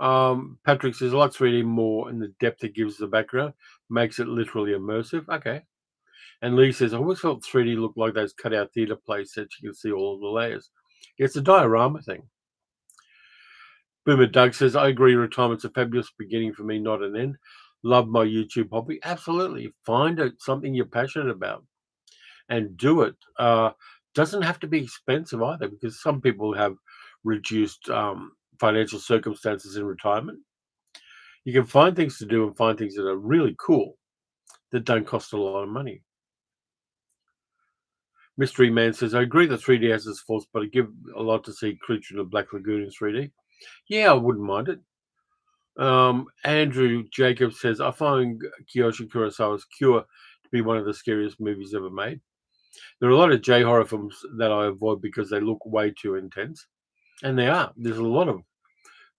Patrick says, I like 3D more and the depth it gives the background makes it literally immersive. Okay. And Lee says, I always felt 3D looked like those cutout theatre plays that you can see all of the layers. It's a diorama thing. Boomer Doug says, I agree, retirement's a fabulous beginning for me, not an end. Love my YouTube hobby. Absolutely. Find it something you're passionate about and do it. Doesn't have to be expensive either because some people have reduced financial circumstances in retirement. You can find things to do and find things that are really cool that don't cost a lot of money. Mystery Man says, I agree that 3D has its faults, but I give a lot to see Creature in the Black Lagoon in 3D. Yeah, I wouldn't mind it. Andrew Jacobs says, I find Kiyoshi Kurosawa's Cure to be one of the scariest movies ever made. There are a lot of J horror films that I avoid because they look way too intense. And they are. There's a lot of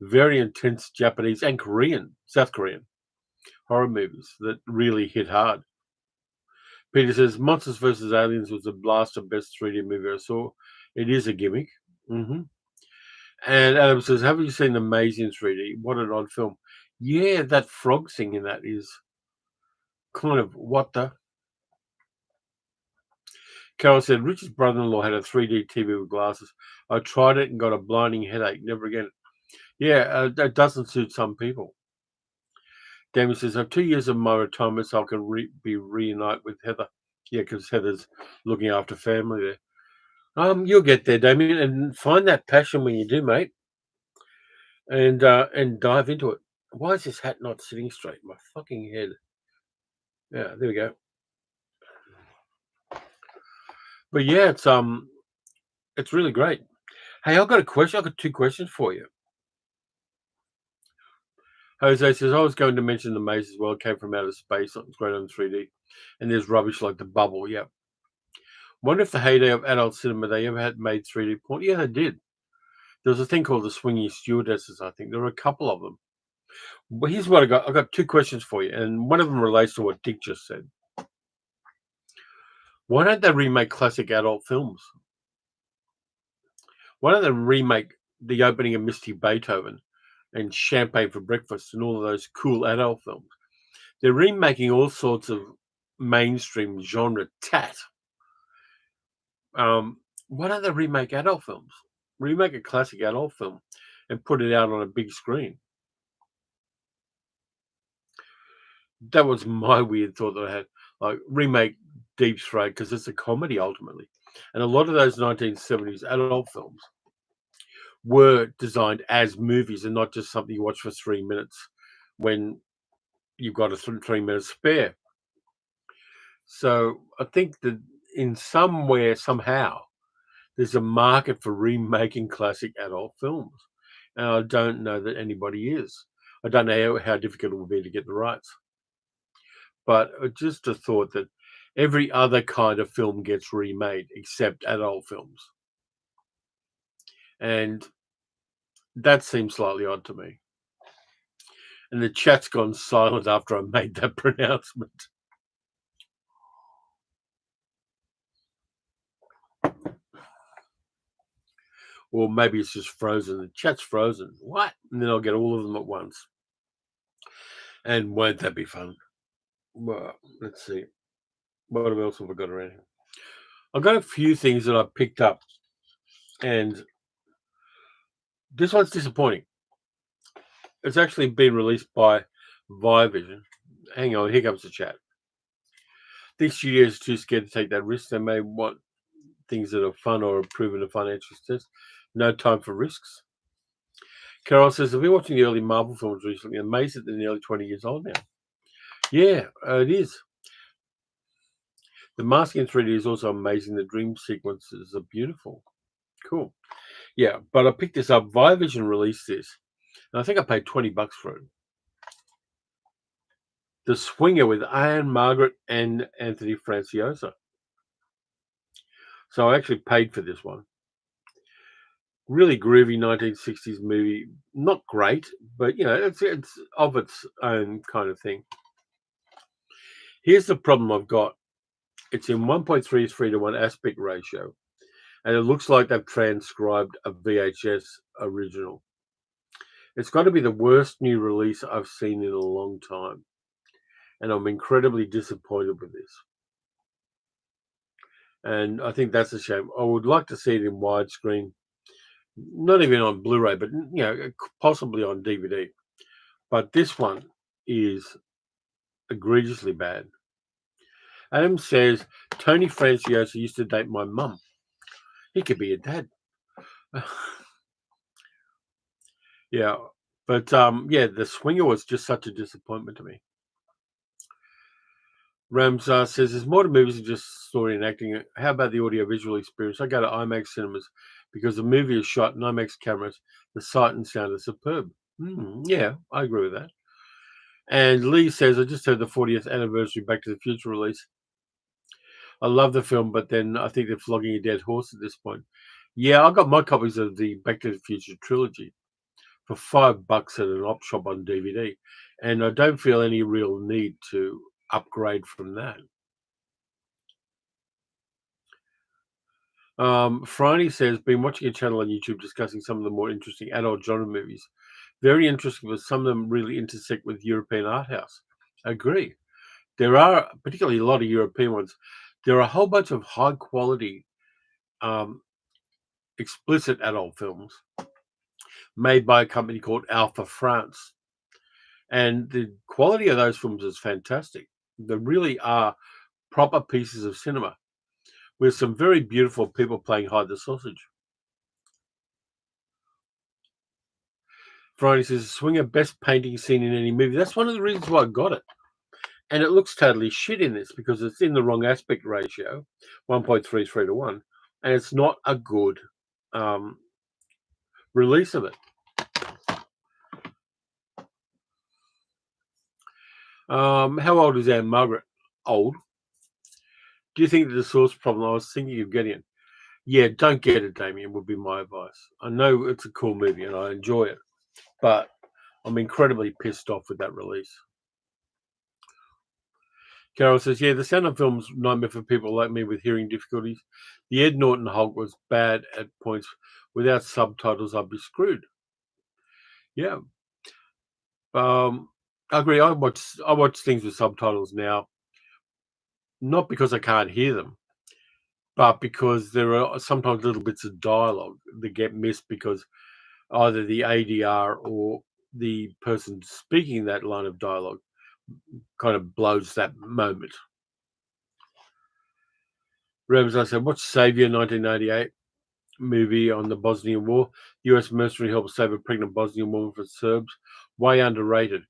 very intense Japanese and South Korean horror movies that really hit hard. Peter says, Monsters vs. Aliens was the blast of best 3D movie I saw. It is a gimmick. Mm-hmm. And Adam says, have you seen Amazing 3D? What an odd film. Yeah, that frog thing in that is kind of what the. Carol said, Richard's brother-in-law had a 3D TV with glasses. I tried it and got a blinding headache. Never again. Yeah, that doesn't suit some people. Damien says, I have 2 years of my retirement so I can be reunite with Heather. Yeah, because Heather's looking after family there. You'll get there, Damien, and find that passion when you do, mate, and dive into it. Why is this hat not sitting straight? My fucking head. Yeah, there we go. But yeah, it's really great. Hey, I've got a question. I've got 2 questions for you. Jose says, I was going to mention the maze as well. It came from outer space. It's great on 3D. And there's rubbish like the bubble. Yeah. Wonder if the heyday of adult cinema they ever had made 3D porn. Yeah, they did. There was a thing called the swinging stewardesses, I think. There were a couple of them. But here's what I got. I got 2 questions for you, and one of them relates to what Dick just said. Why don't they remake classic adult films? Why don't they remake the opening of Misty Beethoven and Champagne for Breakfast and all of those cool adult films? They're remaking all sorts of mainstream genre tat. Why don't they remake adult films? Remake a classic adult film and put it out on a big screen. That was my weird thought that I had. Like remake Deep Throat because it's a comedy ultimately, and a lot of those 1970s adult films were designed as movies and not just something you watch for 3 minutes when you've got a 3 minute spare. So I think that in somewhere, somehow, there's a market for remaking classic adult films. And I don't know that anybody is. I don't know how difficult it will be to get the rights. But just a thought that every other kind of film gets remade except adult films. And that seems slightly odd to me. And the chat's gone silent after I made that pronouncement. Or maybe it's just frozen. The chat's frozen. What? And then I'll get all of them at once. And won't that be fun? Well, let's see. What else have I got around here? I've got a few things that I picked up, and this one's disappointing. It's actually been released by Viavision. Hang on, here comes the chat. These studios are too scared to take that risk. They may want things that are fun or have proven a financial success. No time for risks. Carol says, I've been watching the early Marvel films recently. Amazed that they're nearly 20 years old now. Yeah, it is. The masking in 3D is also amazing. The dream sequences are beautiful. Cool. Yeah, but I picked this up. Viavision released this, and I think I paid $20 for it. The Swinger with Anne Margaret and Anthony Franciosa. So I actually paid for this one. Really groovy 1960s movie. Not great, but it's of its own kind of thing. Here's the problem I've got. It's in 1.33:1 aspect ratio, and it looks like they've transcribed a VHS original. It's got to be the worst new release I've seen in a long time, and I'm incredibly disappointed with this. And I think that's a shame. I would like to see it in widescreen, not even on Blu-ray, but possibly on DVD. But this one is egregiously bad. Adam says Tony Franciosa used to date my mum. He could be a dad. Yeah, but The Swinger was just such a disappointment to me. Rams says there's more to movies than just story and acting. How about the audio-visual experience? I go to IMAX cinemas because the movie is shot in IMAX cameras. The sight and sound are superb. Yeah, I agree with that. And Lee says, I just heard the 40th anniversary Back to the Future release. I love the film, but then I think they're flogging a dead horse at this point. Yeah, I got my copies of the Back to the Future trilogy for $5 at an op shop on DVD, and I don't feel any real need to upgrade from that. Franny says, been watching a channel on YouTube discussing some of the more interesting adult genre movies. Very interesting, but some of them really intersect with European art house. I agree. There are particularly a lot of European ones. There are a whole bunch of high quality, explicit adult films made by a company called Alpha France. And the quality of those films is fantastic. They really are proper pieces of cinema with some very beautiful people playing hide the sausage. Friday says, Swinger, best painting scene in any movie. That's one of the reasons why I got it. And it looks totally shit in this because it's in the wrong aspect ratio, 1.33:1, and it's not a good release of it. How old is Anne Margaret? Old. Do you think that the source problem? I was thinking of getting it. Yeah, don't get it, Damien, would be my advice. I know it's a cool movie and I enjoy it, but I'm incredibly pissed off with that release. Carol says, yeah, the sound of film's nightmare for people like me with hearing difficulties. The Ed Norton Hulk was bad at points. Without subtitles, I'd be screwed. Yeah. I agree. I watch things with subtitles now, not because I can't hear them, but because there are sometimes little bits of dialogue that get missed because either the ADR or the person speaking that line of dialogue kind of blows that moment. Rams, I said, watch Savior 1988 movie on the Bosnian War. US mercenary helps save a pregnant Bosnian woman from Serbs. Way underrated.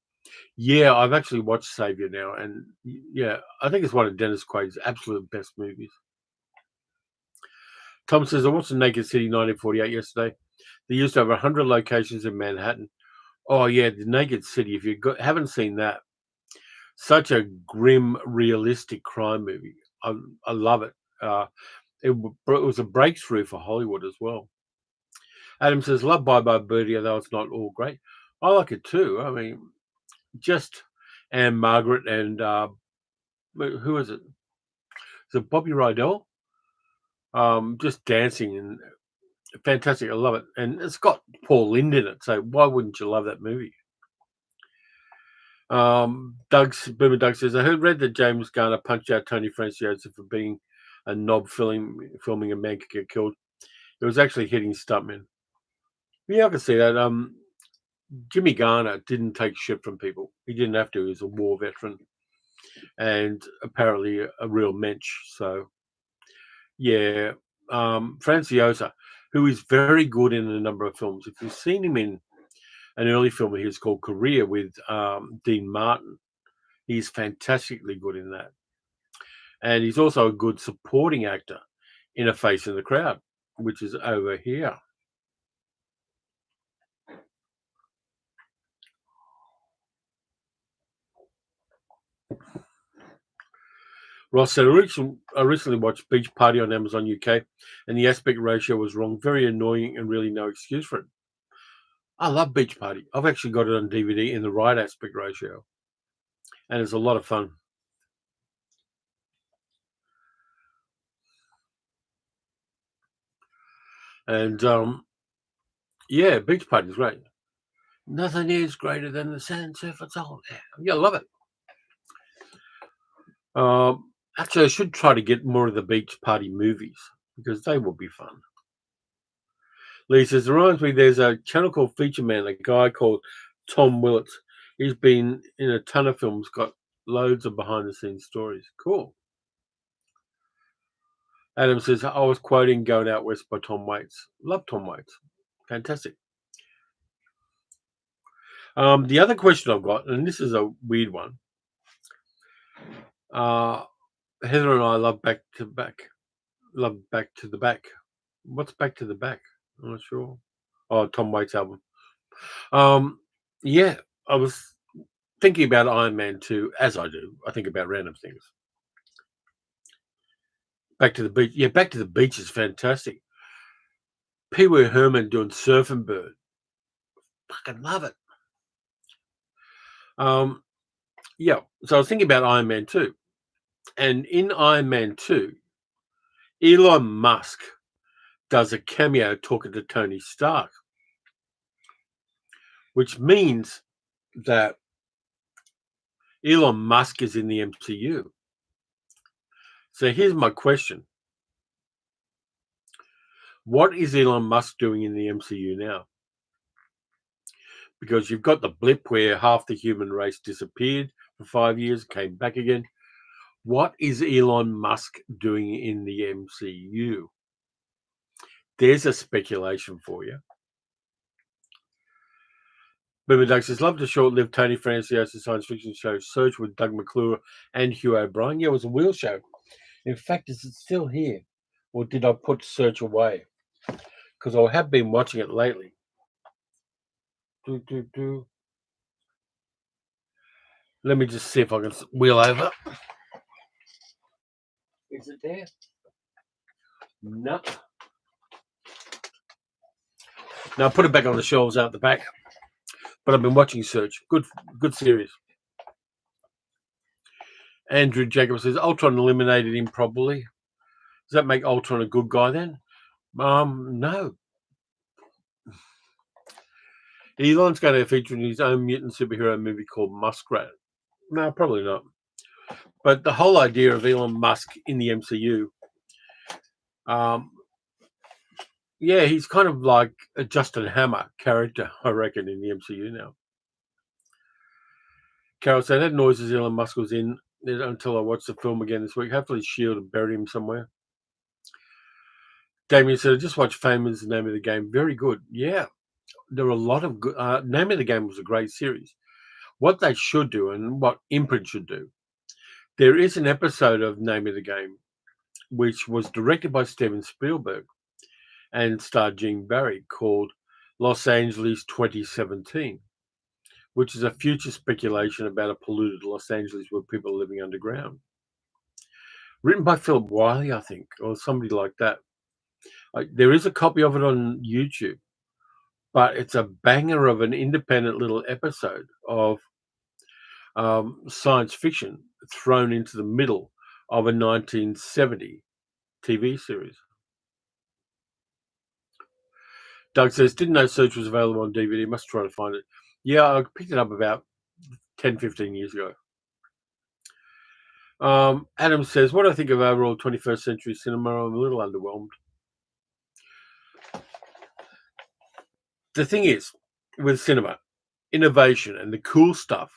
Yeah, I've actually watched Savior now, and yeah, I think it's one of Dennis Quaid's absolute best movies. Tom says, I watched The Naked City 1948 yesterday. They used over 100 locations in Manhattan. Oh, yeah, The Naked City. If you haven't seen that, such a grim, realistic crime movie. I love it. It was a breakthrough for Hollywood as well. Adam says, love Bye Bye Birdie, although it's not all great. I like it too. I mean, just Anne Margaret and who is it? Is it Bobby Rydell? Just dancing, and Fantastic. I love it. And it's got Paul Lynde in it. So why wouldn't you love that movie? Boomer Doug says, read that James Garner punched out Tony Franciosa for being a knob filming a man could get killed. It was actually hitting stuntmen. Yeah, I can see that. Jimmy Garner didn't take shit from people. He didn't have to. He was a war veteran and apparently a real mensch. So, yeah. Franciosa, who is very good in a number of films. If you've seen him in an early film of his called Career with Dean Martin, he's fantastically good in that. And he's also a good supporting actor in A Face in the Crowd, which is over here. Ross said, I recently watched Beach Party on Amazon UK, and the aspect ratio was wrong. Very annoying and really no excuse for it. I love Beach Party. I've actually got it on DVD in the right aspect ratio, and it's a lot of fun. And yeah, Beach Party is great. Nothing is greater than the sand surface all there. Yeah, I love it. Actually, I should try to get more of the Beach Party movies because they will be fun. Lee says, it reminds me there's a channel called Feature Man, a guy called Tom Willits. He's been in a ton of films, got loads of behind the scenes stories. Cool. Adam says, I was quoting Going Out West by Tom Waits. Love Tom Waits. Fantastic. The other question I've got, and this is a weird one. Heather and I love Back to Back. Love Back to the Back. What's Back to the Back? I'm not sure. Oh, Tom Waits album. Yeah, I was thinking about Iron Man 2, as I do. I think about random things. Back to the Beach. Yeah, Back to the Beach is fantastic. Pee Wee Herman doing Surfing Bird. Fucking love it. Yeah, so I was thinking about Iron Man 2. And in Iron Man 2, Elon Musk does a cameo talking to Tony Stark, which means that Elon Musk is in the MCU. So here's my question. What is Elon Musk doing in the MCU now? Because you've got the blip where half the human race disappeared for 5 years, came back again. What is Elon Musk doing in the MCU? There's a speculation for you. Boomer Doug says, loved the short-lived Tony Franciosa science fiction show Search with Doug McClure and Hugh O'Brien. Yeah, it was a wheel show. In fact, is it still here? Or did I put Search away? Because I have been watching it lately. Let me just see if I can wheel over. Is it there? No. Now, I put it back on the shelves out the back. But I've been watching Search. Good series. Andrew Jacob says, Ultron eliminated him probably. Does that make Ultron a good guy then? No. Elon's going to feature in his own mutant superhero movie called Muskrat. No, probably not. But the whole idea of Elon Musk in the MCU, yeah, he's kind of like a Justin Hammer character, I reckon, in the MCU now. Carol said, I had noises Elon Musk was in until I watched the film again this week. Hopefully S.H.I.E.L.D. have buried him somewhere. Damien said, I just watched Famous Name of the Game. Very good. Yeah, there were a lot of good. Name of the Game was a great series. What they should do and what Imprint should do, there is an episode of Name of the Game which was directed by Steven Spielberg and starred Gene Barry called Los Angeles 2017, which is a future speculation about a polluted Los Angeles where people are living underground. Written by Philip Wiley, I think, or somebody like that. There is a copy of it on YouTube, but it's a banger of an independent little episode of science fiction thrown into the middle of a 1970 TV series. Doug says, didn't know Search was available on DVD. Must try to find it. Yeah, I picked it up about 10, 15 years ago. Adam says, what do I think of overall 21st century cinema? I'm a little underwhelmed. The thing is, with cinema, innovation and the cool stuff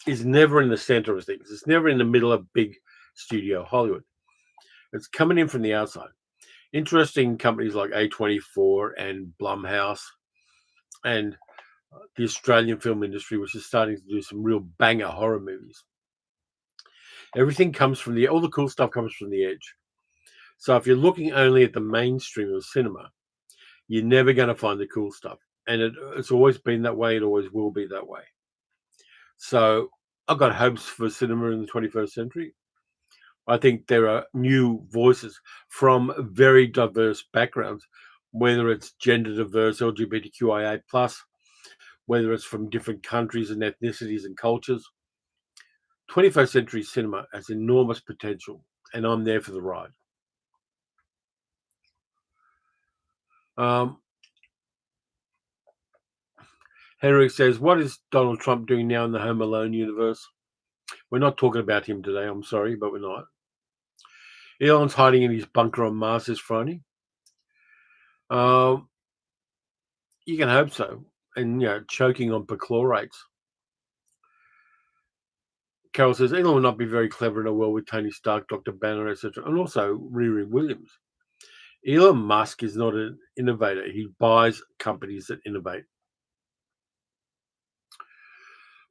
is never in the center of things. It's never in the middle of big studio Hollywood. It's coming in from the outside. Interesting companies like A24 and Blumhouse and the Australian film industry, which is starting to do some real banger horror movies. Everything comes from all the cool stuff comes from the edge. So if you're looking only at the mainstream of cinema, you're never going to find the cool stuff. And it's always been that way. It always will be that way. So I've got hopes for cinema in the 21st century. I think there are new voices from very diverse backgrounds, whether it's gender diverse, LGBTQIA+, whether it's from different countries and ethnicities and cultures. 21st century cinema has enormous potential, and I'm there for the ride. Henrik says, what is Donald Trump doing now in the Home Alone universe? We're not talking about him today, I'm sorry, but we're not. Elon's hiding in his bunker on Mars, says Frony. You can hope so. And, choking on perchlorates. Carol says, Elon will not be very clever in a world with Tony Stark, Dr. Banner, etc. And also Riri Williams. Elon Musk is not an innovator. He buys companies that innovate.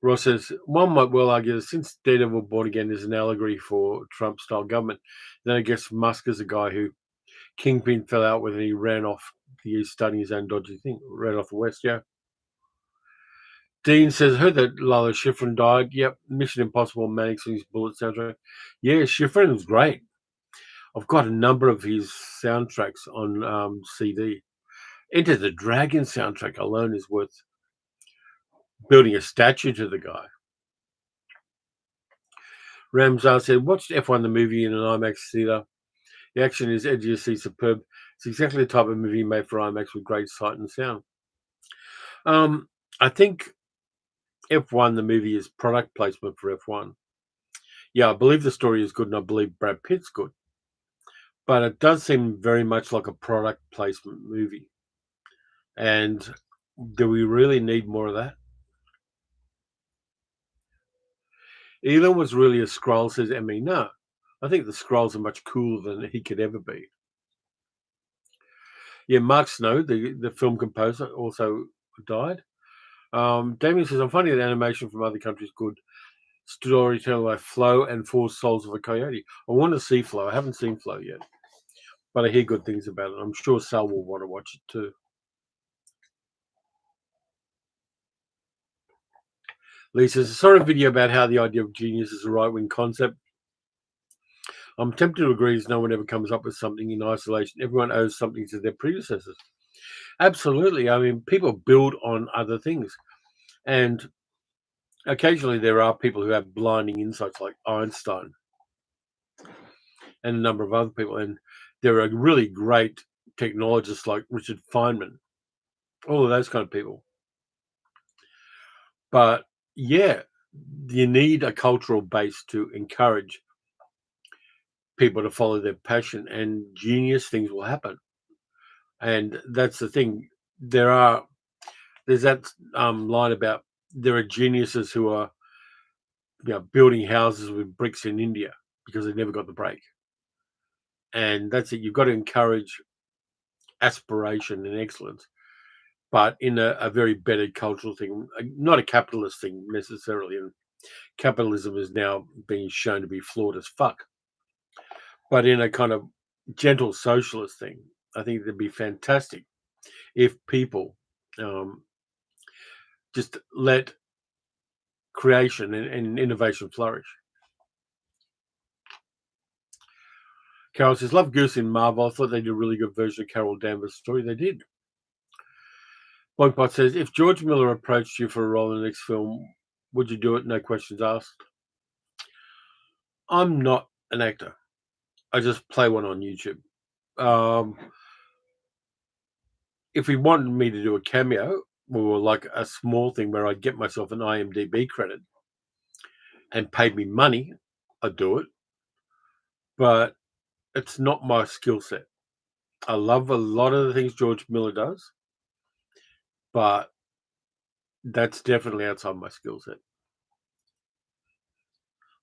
Ross says, one might well argue that since Daredevil Born Again is an allegory for Trump-style government, then I guess Musk is a guy who Kingpin fell out with and he ran off the East studying his own dodgy thing. Ran off the West, yeah. Dean says, heard that Lalo Schifrin died. Yep, Mission Impossible Manic Swings Bullet soundtrack. Yeah, Schifrin was great. I've got a number of his soundtracks on CD. Enter the Dragon soundtrack alone is worth building a statue to the guy. Ramzar said, watched F1 the movie in an IMAX theatre. The action is edgy as superb. It's exactly the type of movie made for IMAX with great sight and sound. I think F1 the movie is product placement for F1. Yeah, I believe the story is good and I believe Brad Pitt's good. But it does seem very much like a product placement movie. And do we really need more of that? Elon was really a Skrull, says Emmy. No, I think the Skrulls are much cooler than he could ever be. Yeah, Mark Snow, the film composer, also died. Damien says, I'm finding that animation from other countries good. Storytelling like Flow and Four Souls of a Coyote. I want to see Flow. I haven't seen Flow yet, but I hear good things about it. I'm sure Sal will want to watch it too. Lisa says, I saw a video about how the idea of genius is a right-wing concept. I'm tempted to agree as no one ever comes up with something in isolation. Everyone owes something to their predecessors. Absolutely. I mean, people build on other things. And occasionally there are people who have blinding insights like Einstein and a number of other people. And there are really great technologists like Richard Feynman, all of those kind of people. But yeah, you need a cultural base to encourage people to follow their passion, and genius things will happen. And that's the thing. There's that line about there are geniuses who are building houses with bricks in India because they never got the break. And that's it. You've got to encourage aspiration and excellence, but in a very better cultural thing, not a capitalist thing necessarily. And capitalism is now being shown to be flawed as fuck. But in a kind of gentle socialist thing, I think it'd be fantastic if people just let creation and innovation flourish. Carol says, love Goose in Marvel. I thought they did a really good version of Carol Danvers' story. They did. Bonkbot says, if George Miller approached you for a role in the next film, would you do it? No questions asked. I'm not an actor. I just play one on YouTube. if he wanted me to do a cameo or like a small thing where I get myself an IMDb credit and paid me money, I'd do it. But it's not my skill set. I love a lot of the things George Miller does, but that's definitely outside my skill set.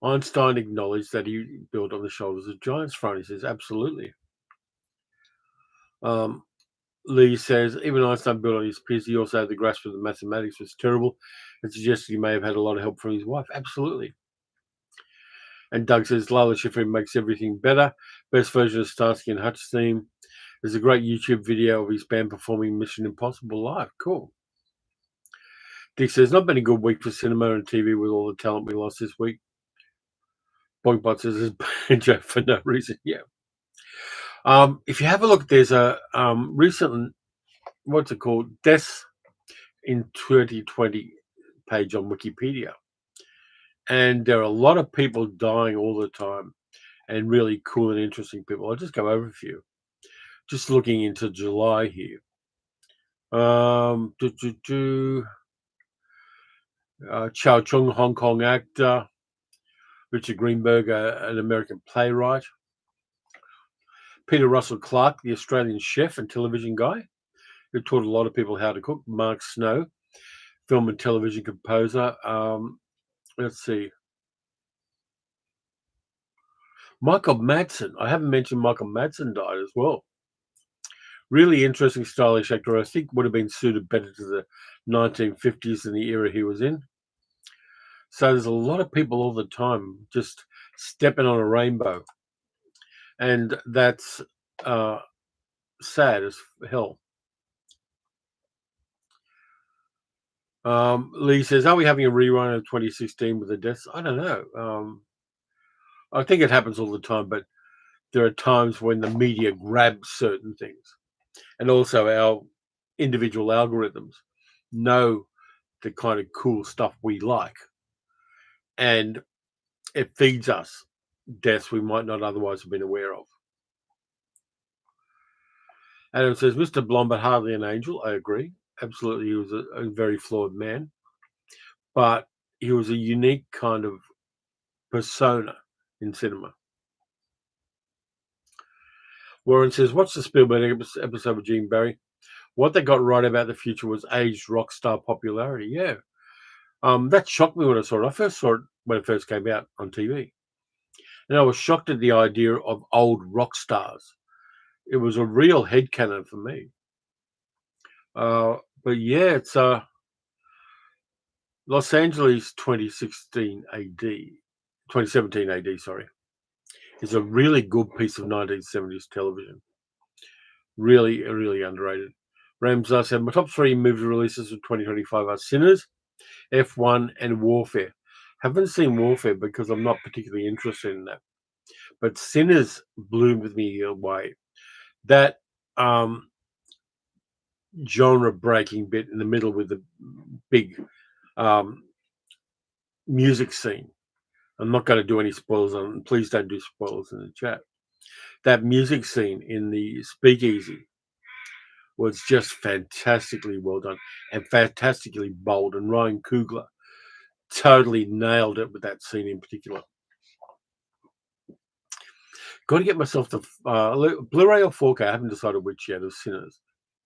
Einstein acknowledged that he built on the shoulders of giants. Front, he says, absolutely. Um, Lee says, even Einstein built on his peers. He also had the grasp of the mathematics was terrible and suggested he may have had a lot of help from his wife. Absolutely. And Doug says, Lila Schifrin makes everything better. Best version of Starsky and Hutch theme. There's a great YouTube video of his band performing Mission Impossible live. Cool. Dick says, not been a good week for cinema and TV with all the talent we lost this week. Bonkbot says, it's banjo for no reason. Yeah. If you have a look, there's a recent, what's it called? Deaths in 2020 page on Wikipedia. And there are a lot of people dying all the time and really cool and interesting people. I'll just go over a few. Just looking into July here. Chow Chung, Hong Kong actor. Richard Greenberg, an American playwright. Peter Russell Clark, the Australian chef and television guy, who taught a lot of people how to cook. Mark Snow, film and television composer. Let's see. Michael Madsen. I haven't mentioned Michael Madsen died as well. Really interesting, stylish actor. I think would have been suited better to the 1950s than the era he was in. So there's a lot of people all the time just stepping on a rainbow. And that's sad as hell. Lee says, are we having a rerun of 2016 with the deaths? I don't know. I think it happens all the time, but there are times when the media grabs certain things. And also our individual algorithms know the kind of cool stuff we like. And it feeds us deaths we might not otherwise have been aware of. Adam says, Mr. Blonde, but hardly an angel. I agree. Absolutely, he was a very flawed man. But he was a unique kind of persona in cinema. Warren says, what's the Spielberg episode with Gene Barry? What they got right about the future was aged rock star popularity. Yeah. That shocked me when I saw it. I first saw it when it first came out on TV. And I was shocked at the idea of old rock stars. It was a real headcanon for me. But yeah, it's Los Angeles 2016 AD, 2017 AD, sorry, is a really good piece of 1970s television. Really, really underrated. Ramsar said, my top 3 movie releases of 2025 are Sinners, F1, and Warfare. Haven't seen Warfare because I'm not particularly interested in that. But Sinners blew with me away. That genre-breaking bit in the middle with the big music scene. I'm not going to do any spoilers on it. Please don't do spoilers in the chat. That music scene in the speakeasy was just fantastically well done and fantastically bold. And Ryan Coogler totally nailed it with that scene in particular. Got to get myself the Blu-ray or 4K. I haven't decided which yet of Sinners,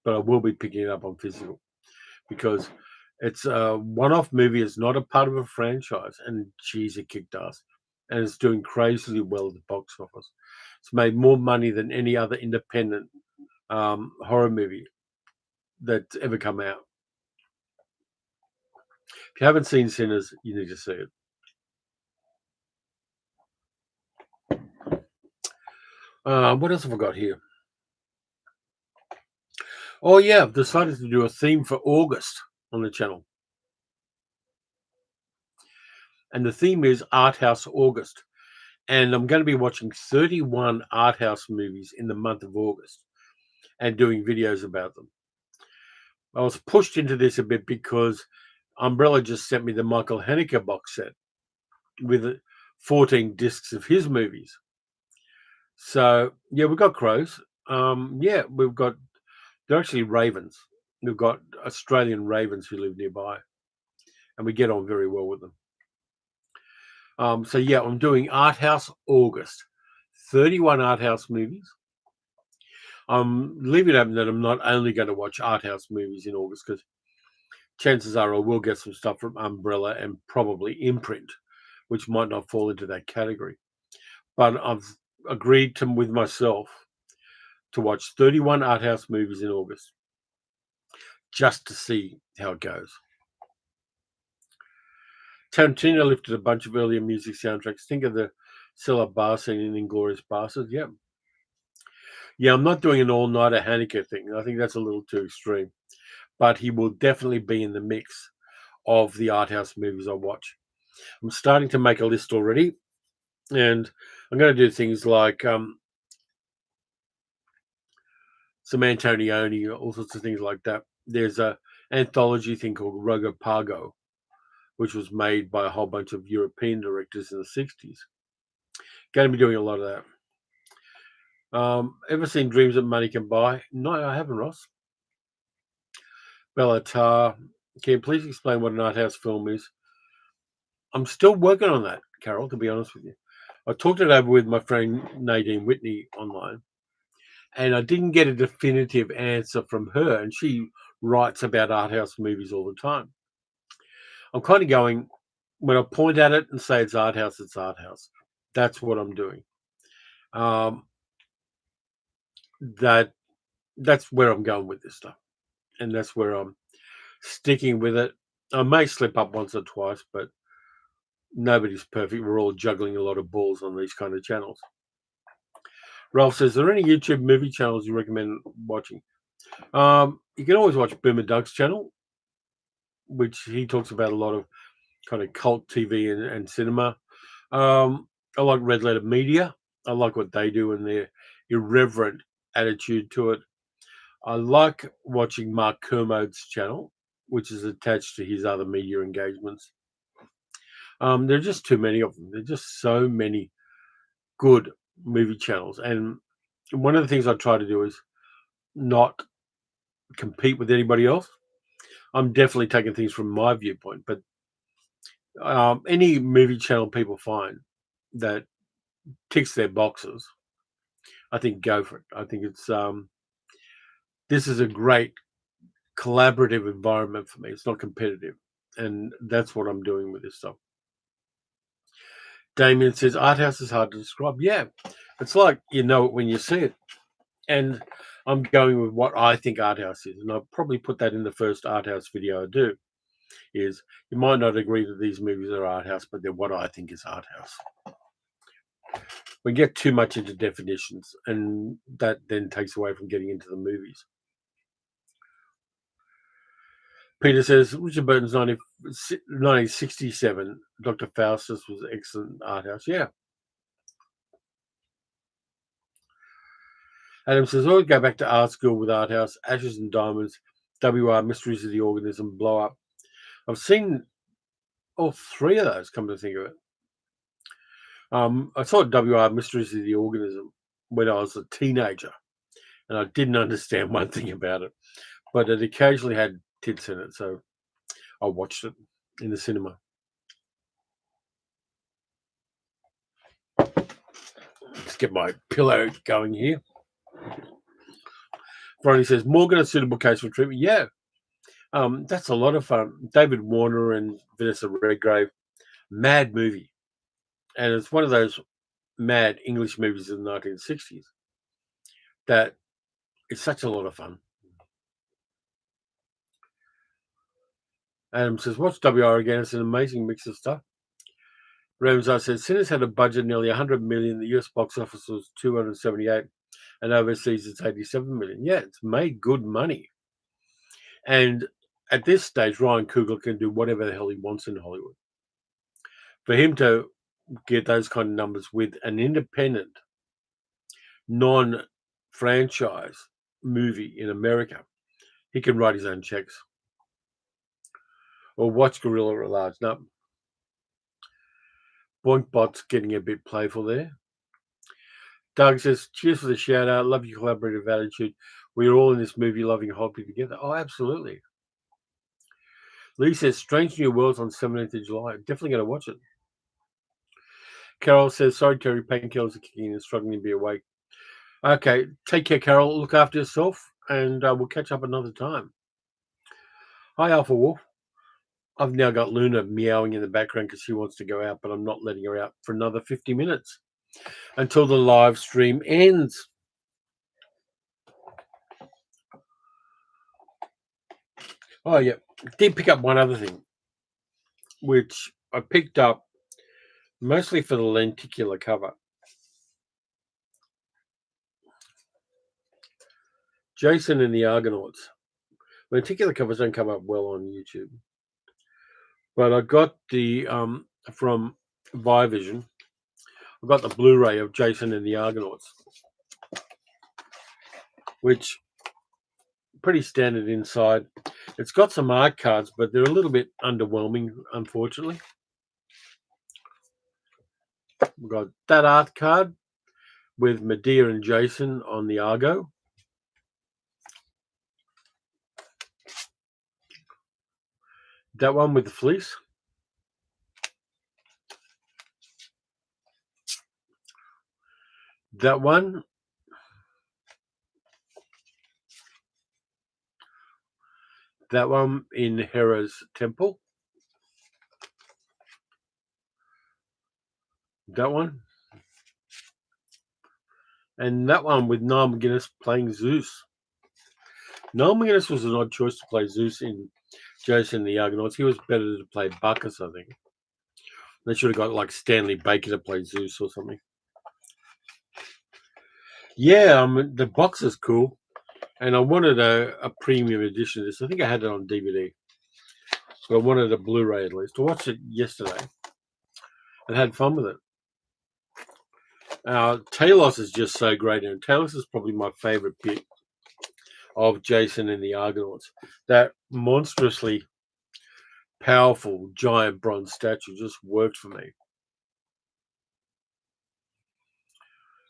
but I will be picking it up on physical because it's a one-off movie. It's not a part of a franchise, and geez, it kicked ass, and it's doing crazily well at the box office. It's made more money than any other independent horror movie that's ever come out. If you haven't seen Sinners, you need to see it. What else have I got here? Oh yeah, I've decided to do a theme for August on the channel. And the theme is Art House August. And I'm going to be watching 31 art house movies in the month of August and doing videos about them. I was pushed into this a bit because Umbrella just sent me the Michael Haneke box set with 14 discs of his movies. So, yeah, we've got Crows. Yeah, we've got They're actually ravens. We've got Australian ravens who live nearby, and we get on very well with them. So yeah, I'm doing Art House August, 31 Art House movies. I'm leaving it open that I'm not only going to watch Art House movies in August, because chances are I will get some stuff from Umbrella and probably Imprint, which might not fall into that category. But I've agreed with myself to watch 31 Art House movies in August, just to see how it goes. Tarantino lifted a bunch of earlier music soundtracks. Think of the cellar bar scene in Inglourious Basterds. Yeah. Yeah, I'm not doing an all-nighter Haneke thing. I think that's a little too extreme. But he will definitely be in the mix of the art house movies I watch. I'm starting to make a list already, and I'm going to do things like some Antonioni, all sorts of things like that. There's a anthology thing called Rogopago, which was made by a whole bunch of European directors in the 60s. Going to be doing a lot of that. Ever seen Dreams That Money Can Buy? No, I haven't, Ross. Bellatar, can you please explain what an art house film is? I'm still working on that, Carol, to be honest with you. I talked it over with my friend Nadine Whitney online, and I didn't get a definitive answer from her, and she writes about art house movies all the time. I'm kind of going, when I point at it and say it's art house, it's art house. That's what I'm doing. That's where I'm going with this stuff, and that's where I'm sticking with it. I may slip up once or twice, but nobody's perfect. We're all juggling a lot of balls on these kind of channels. Ralph says, are there any YouTube movie channels you recommend watching? You can always watch Boomer Doug's channel, which he talks about a lot of kind of cult TV and cinema. I like Red Letter Media. I like what they do and their irreverent attitude to it. I like watching Mark Kermode's channel, which is attached to his other media engagements. There are just too many of them. There are just so many good movie channels. And one of the things I try to do is not compete with anybody else. I'm definitely taking things from my viewpoint, but any movie channel people find that ticks their boxes, I think go for it. I think it's this is a great collaborative environment for me. It's not competitive, and that's what I'm doing with this stuff. Damien says art house is hard to describe. Yeah, it's like you know it when you see it, and I'm going with what I think art house is, and I'll probably put that in the first art house video I do. Is you might not agree that these movies are art house, but they're what I think is art house. We get too much into definitions, and that then takes away from getting into the movies. Peter says Richard Burton's 1967 Dr. Faustus was excellent art house. Yeah. Adam says, always go back to art school with art house, Ashes and Diamonds, WR, Mysteries of the Organism, Blow Up. I've seen all three of those, come to think of it. I saw WR, Mysteries of the Organism, when I was a teenager, and I didn't understand one thing about it, but it occasionally had tits in it, so I watched it in the cinema. Let's get my pillow going here. Ronnie says, Morgan, a suitable case for treatment. Yeah, that's a lot of fun. David Warner and Vanessa Redgrave, mad movie. And it's one of those mad English movies in the 1960s that is such a lot of fun. Adam says, watch WR again. It's an amazing mix of stuff. Ramsar says, Sinners had a budget nearly 100 million. The US box office was 278, and overseas it's 87 million. Yeah, it's made good money. And at this stage, Ryan Coogler can do whatever the hell he wants in Hollywood. For him to get those kind of numbers with an independent, non-franchise movie in America, he can write his own checks. Or watch Gorilla at Large. No. Boinkbot's getting a bit playful there. Doug says, cheers for the shout out. Love your collaborative attitude We're all in this movie loving hobby together. Oh, absolutely. Lee says Strange New Worlds on 17th of July. Definitely going to watch it. Carol says, sorry, Terry, painkillers are kicking in and struggling to be awake. Okay, take care, Carol. Look after yourself, and we'll catch up another time. Hi, Alpha Wolf. I've now got Luna meowing in the background because she wants to go out, but I'm not letting her out for another 50 minutes until the live stream ends. Oh, yeah. Did pick up one other thing, which I picked up mostly for the lenticular cover. Jason and the Argonauts. Lenticular covers don't come up well on YouTube. But I got the, from Vivision, I got the Blu-ray of Jason and the Argonauts, which pretty standard inside. It's got some art cards, but they're a little bit underwhelming, unfortunately. We've got that art card with Medea and Jason on the Argo. That one with the fleece. That one. That one in Hera's temple. That one. And that one with Niall McGuinness playing Zeus. Niall McGuinness was an odd choice to play Zeus in Jason and the Argonauts. He was better to play Bacchus, I think. They should have got like Stanley Baker to play Zeus or something. Yeah, the box is cool. And I wanted a premium edition of this. I think I had it on DVD. But I wanted a Blu-ray at least. I watched it yesterday and had fun with it. Talos is just so great. And Talos is probably my favorite bit of Jason and the Argonauts. That monstrously powerful giant bronze statue just worked for me.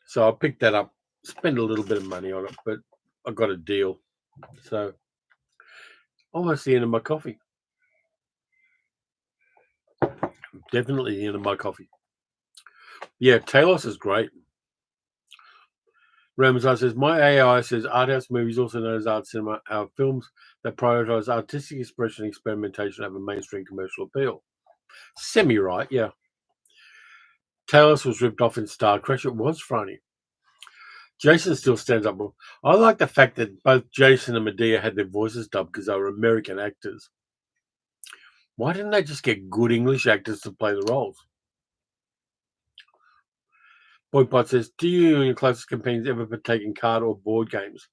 So I picked that up, spent a little bit of money on it, but I got a deal. So almost the end of my coffee. Definitely the end of my coffee. Yeah, Talos is great. Ramazan says, my AI says art house movies, also known as art cinema, are films that prioritize artistic expression and experimentation over mainstream commercial appeal. Semi-right, yeah. Talos was ripped off in Star Crash. It was funny. Jason still stands up. I like the fact that both Jason and Medea had their voices dubbed because they were American actors. Why didn't they just get good English actors to play the roles? Boypot says, do you and your closest companions ever partake in card or board games?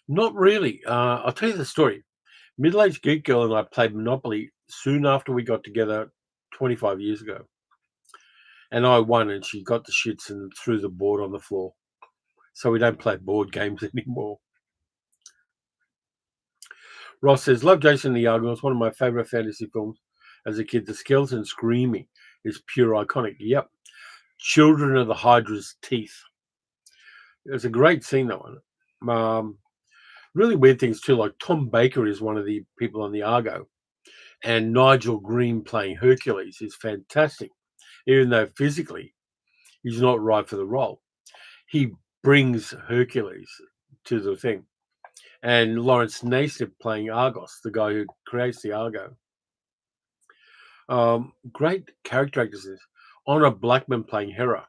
Not really. I'll tell you the story. Middle-aged geek girl and I played Monopoly soon after we got together 25 years ago. And I won and she got the shits and threw the board on the floor. So we don't play board games anymore. Ross says, love Jason and the Argonauts, one of my favorite fantasy films as a kid. The skeleton screaming is pure iconic. Yep. Children of the Hydra's teeth. It was a great scene, that one. Really weird things too, like Tom Baker is one of the people on the Argo, and Nigel Green playing Hercules is fantastic, even though physically he's not right for the role. He brings Hercules to the thing. And Lawrence Naismith playing Argos, the guy who creates the Argo. Great character actresses. Honor Blackman playing Hera.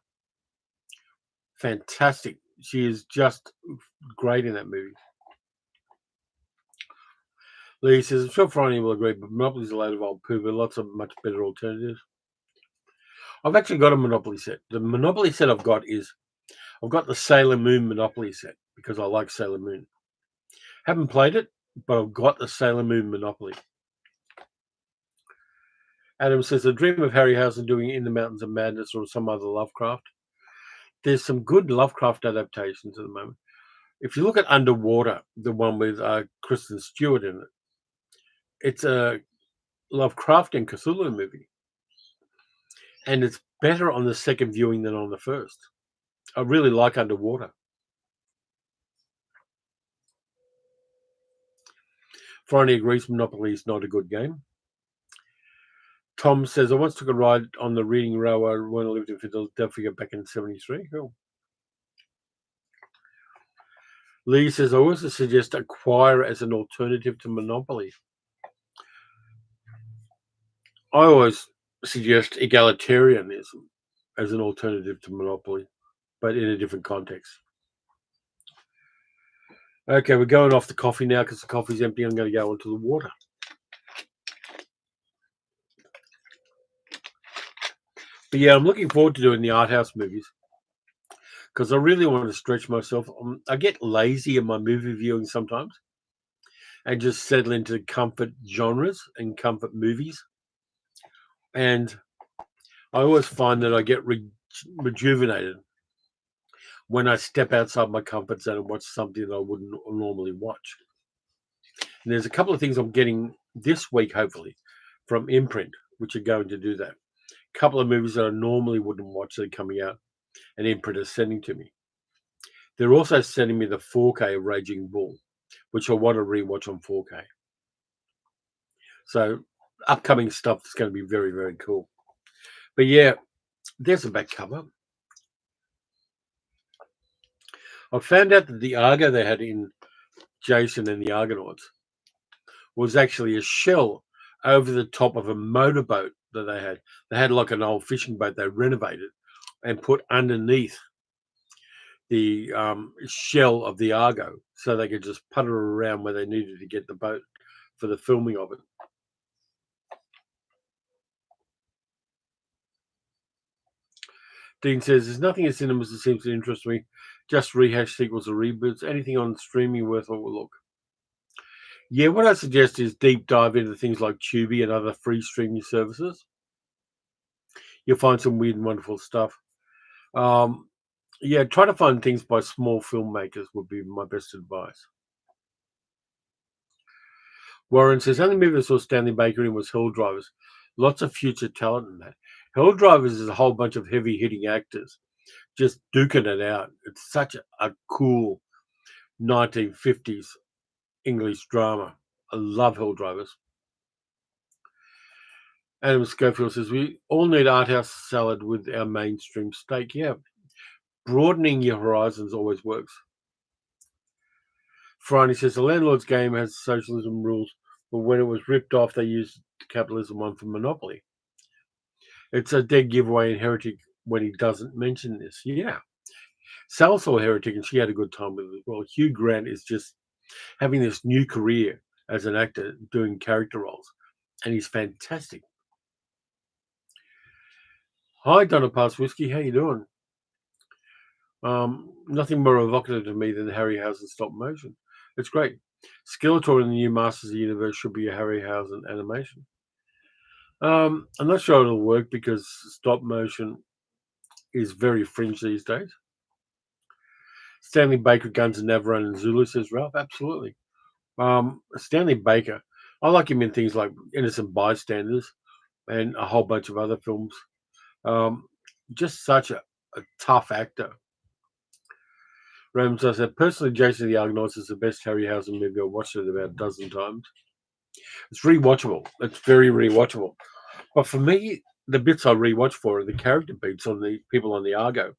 Fantastic. She is just great in that movie. Lee says, I'm sure Friday will agree, but Monopoly's a load of old poo, but lots of much better alternatives. I've actually got a Monopoly set. The Monopoly set I've got the Sailor Moon Monopoly set because I like Sailor Moon. Haven't played it, but I've got the Sailor Moon Monopoly. Adam says, a dream of Harryhausen doing In the Mountains of Madness or some other Lovecraft. There's some good Lovecraft adaptations at the moment. If you look at Underwater, the one with Kristen Stewart in it, it's a Lovecraftian Cthulhu movie. And it's better on the second viewing than on the first. I really like Underwater. Friday agrees Monopoly is not a good game. Tom says, I once took a ride on the Reading Railway when I lived in Philadelphia back in 73. Cool. Lee says, I also suggest Acquire as an alternative to Monopoly. I always suggest egalitarianism as an alternative to Monopoly, but in a different context. Okay, we're going off the coffee now because the coffee's empty. I'm going to go onto the water. But yeah, I'm looking forward to doing the art house movies because I really want to stretch myself. I get lazy in my movie viewing sometimes and just settle into comfort genres and comfort movies. And I always find that I get rejuvenated when I step outside my comfort zone and watch something that I wouldn't normally watch. And there's a couple of things I'm getting this week, hopefully, from Imprint, which are going to do that. A couple of movies that I normally wouldn't watch that are coming out, and Imprint is sending to me. They're also sending me the 4K of Raging Bull, which I want to rewatch on 4K. So upcoming stuff that's going to be very, very cool. But yeah, there's a back cover. I found out that the Argo they had in Jason and the Argonauts was actually a shell over the top of a motorboat that they had. They had like an old fishing boat they renovated and put underneath the shell of the Argo so they could just putter around where they needed to get the boat for the filming of it. Dean says, there's nothing in cinemas that seems to interest me. Just rehash sequels or reboots. Anything on streaming worth a look. Yeah, what I suggest is deep dive into things like Tubi and other free streaming services. You'll find some weird and wonderful stuff. Yeah, try to find things by small filmmakers would be my best advice. Warren says, only movie I saw Stanley Baker in was Hell Drivers. Lots of future talent in that. Hell Drivers is a whole bunch of heavy-hitting actors just duking it out. It's such a cool 1950s English drama. I love Hell Drivers. Adam Schofield says, we all need art house salad with our mainstream steak. Yeah, broadening your horizons always works. Friday says, the landlord's game has socialism rules, but when it was ripped off, they used the capitalism one for Monopoly. It's a dead giveaway in Heretic when he doesn't mention this. Yeah. Sal saw Heretic and she had a good time with it as well. Hugh Grant is just having this new career as an actor doing character roles, and he's fantastic. Hi, Donna Pass Whiskey. How you doing? Nothing more evocative to me than Harryhausen stop motion. It's great. Skeletor in the new Masters of the Universe should be a Harryhausen animation. I'm not sure it'll work because stop motion is very fringe these days. Stanley Baker, Guns and Navarone and Zulu, says Ralph. Absolutely. Stanley Baker, I like him in things like Innocent Bystanders and a whole bunch of other films. Just such a tough actor. Rams, I said, personally, Jason the Argonauts is the best Harryhausen movie. I've watched it about a dozen times. It's rewatchable. It's very rewatchable. But for me, the bits I rewatch for are the character beats on the people on the Argo,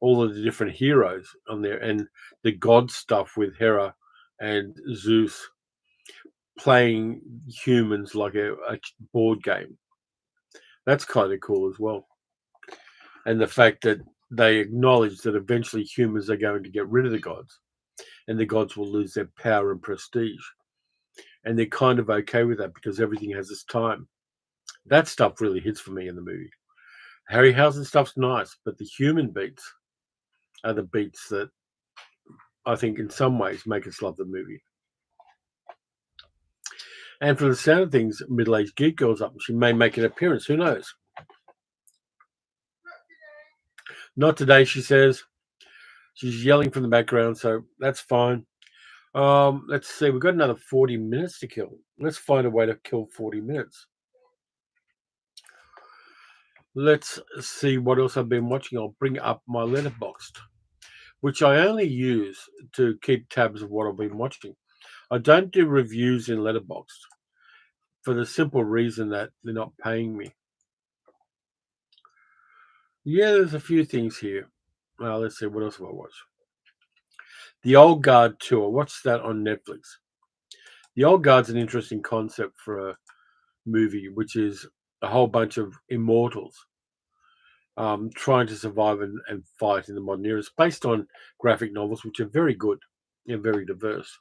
all of the different heroes on there, and the god stuff with Hera and Zeus playing humans like a board game. That's kind of cool as well. And the fact that they acknowledge that eventually humans are going to get rid of the gods and the gods will lose their power and prestige. And they're kind of okay with that because everything has its time. That stuff really hits for me in the movie. Harryhausen stuff's nice, but the human beats are the beats that I think in some ways make us love the movie. And for the sound of things, middle-aged geek girl's up. She may make an appearance. Who knows? Not today, she says. She's yelling from the background, so that's fine. Let's see. We've got another 40 minutes to kill. Let's find a way to kill 40 minutes. Let's see what else I've been watching. I'll bring up my Letterboxd, which I only use to keep tabs of what I've been watching. I don't do reviews in Letterboxd for the simple reason that they're not paying me. Yeah, there's a few things here. Let's see, what else have I watched? The Old Guard Tour. What's that on Netflix? The Old Guard's an interesting concept for a movie, which is a whole bunch of immortals trying to survive and fight in the modern era. It's based on graphic novels, which are very good and very diverse.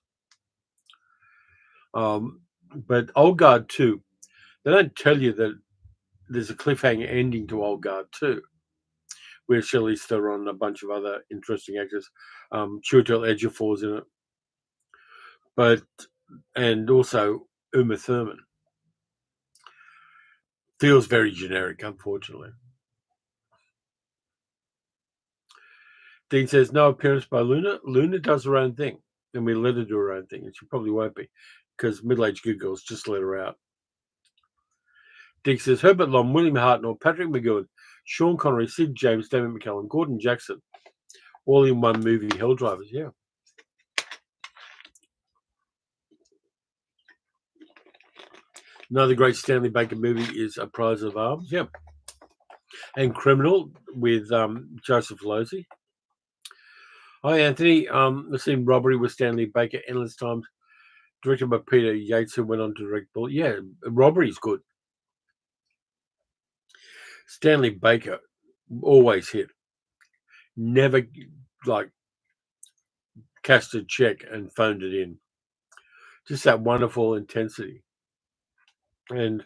Um, but Old Guard 2, they don't tell you that there's a cliffhanger ending to Old Guard 2, where Shirley Theron and a bunch of other interesting actors. Chiwetel Ejiofor's in it, but and also Uma Thurman. Feels very generic, unfortunately. Dean says no appearance by Luna. Luna does her own thing, and we let her do her own thing, and she probably won't be because middle-aged good girls just let her out. Dick says Herbert Lom, William Hartnell, Patrick McGowan, Sean Connery, Sid James, David McCallum, Gordon Jackson, all in one movie. Hell Drivers, yeah. Another great Stanley Baker movie is A Prize of Arms, yeah. And Criminal with Joseph Losey. Hi, Anthony. The scene Robbery with Stanley Baker, Endless Times, directed by Peter Yates, who went on to direct Bullet. Yeah, Robbery's good. Stanley Baker always hit. Never like cashed a check and phoned it in. Just that wonderful intensity. And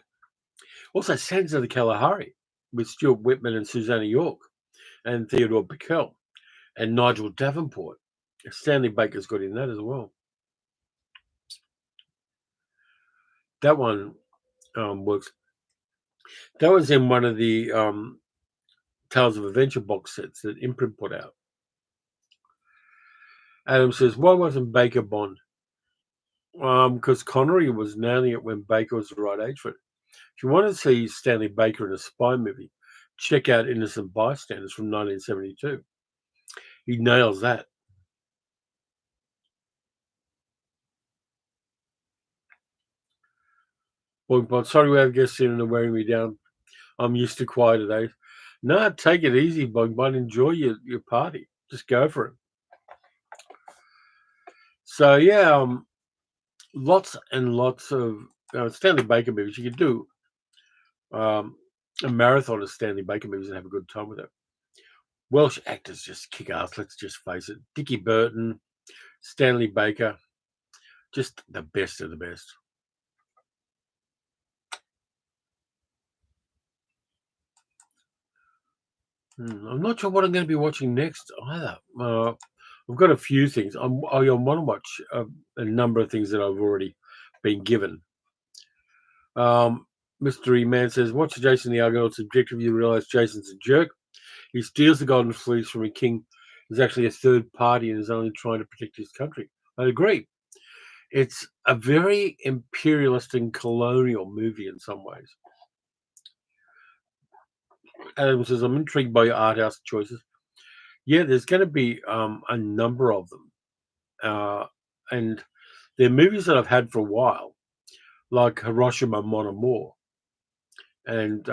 also Sands of the Kalahari with Stuart Whitman and Susanna York and Theodore Bickel and Nigel Davenport. Stanley Baker's got in that as well. That one works. That was in one of the Tales of Adventure box sets that Imprint put out. Adam says, why wasn't Baker Bond? Because Connery was nailing it when Baker was the right age for it. If you want to see Stanley Baker in a spy movie, check out Innocent Bystanders from 1972. He nails that. Well, sorry we have guests in and are wearing me down. I'm used to quieter days. No, take it easy, Bug Bud. Enjoy your party. Just go for it. So yeah, lots and lots of Stanley Baker movies. You could do a marathon of Stanley Baker movies and have a good time with it. Welsh actors just kick ass. Let's just face it. Dickie Burton, Stanley Baker, just the best of the best. I'm not sure what I'm going to be watching next either. I've got a few things. I want to watch a number of things that I've already been given. Mystery Man says, watch Jason the Argonaut's objective. You realize Jason's a jerk. He steals the golden fleece from a king who's actually a third party and is only trying to protect his country. I agree. It's a very imperialist and colonial movie in some ways. Adam says, I'm intrigued by your art house choices. Yeah, there's going to be a number of them. And they're movies that I've had for a while, like Hiroshima Mon Amour and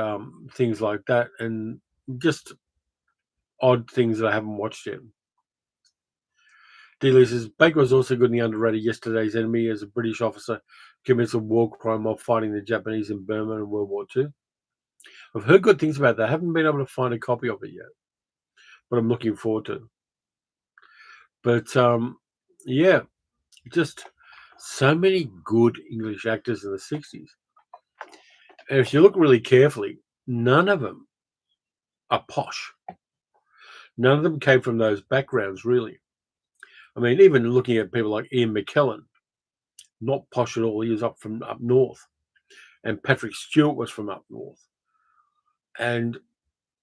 things like that, and just odd things that I haven't watched yet. D. Lee says, Baker was also good in The Underrated Yesterday's Enemy as a British officer commits a war crime while fighting the Japanese in Burma in World War II. I've heard good things about that. I haven't been able to find a copy of it yet, but I'm looking forward to it. But yeah, just so many good English actors in the 60s. And if you look really carefully, none of them are posh. None of them came from those backgrounds, really. I mean, even looking at people like Ian McKellen, not posh at all. He was up north. And Patrick Stewart was from up north. And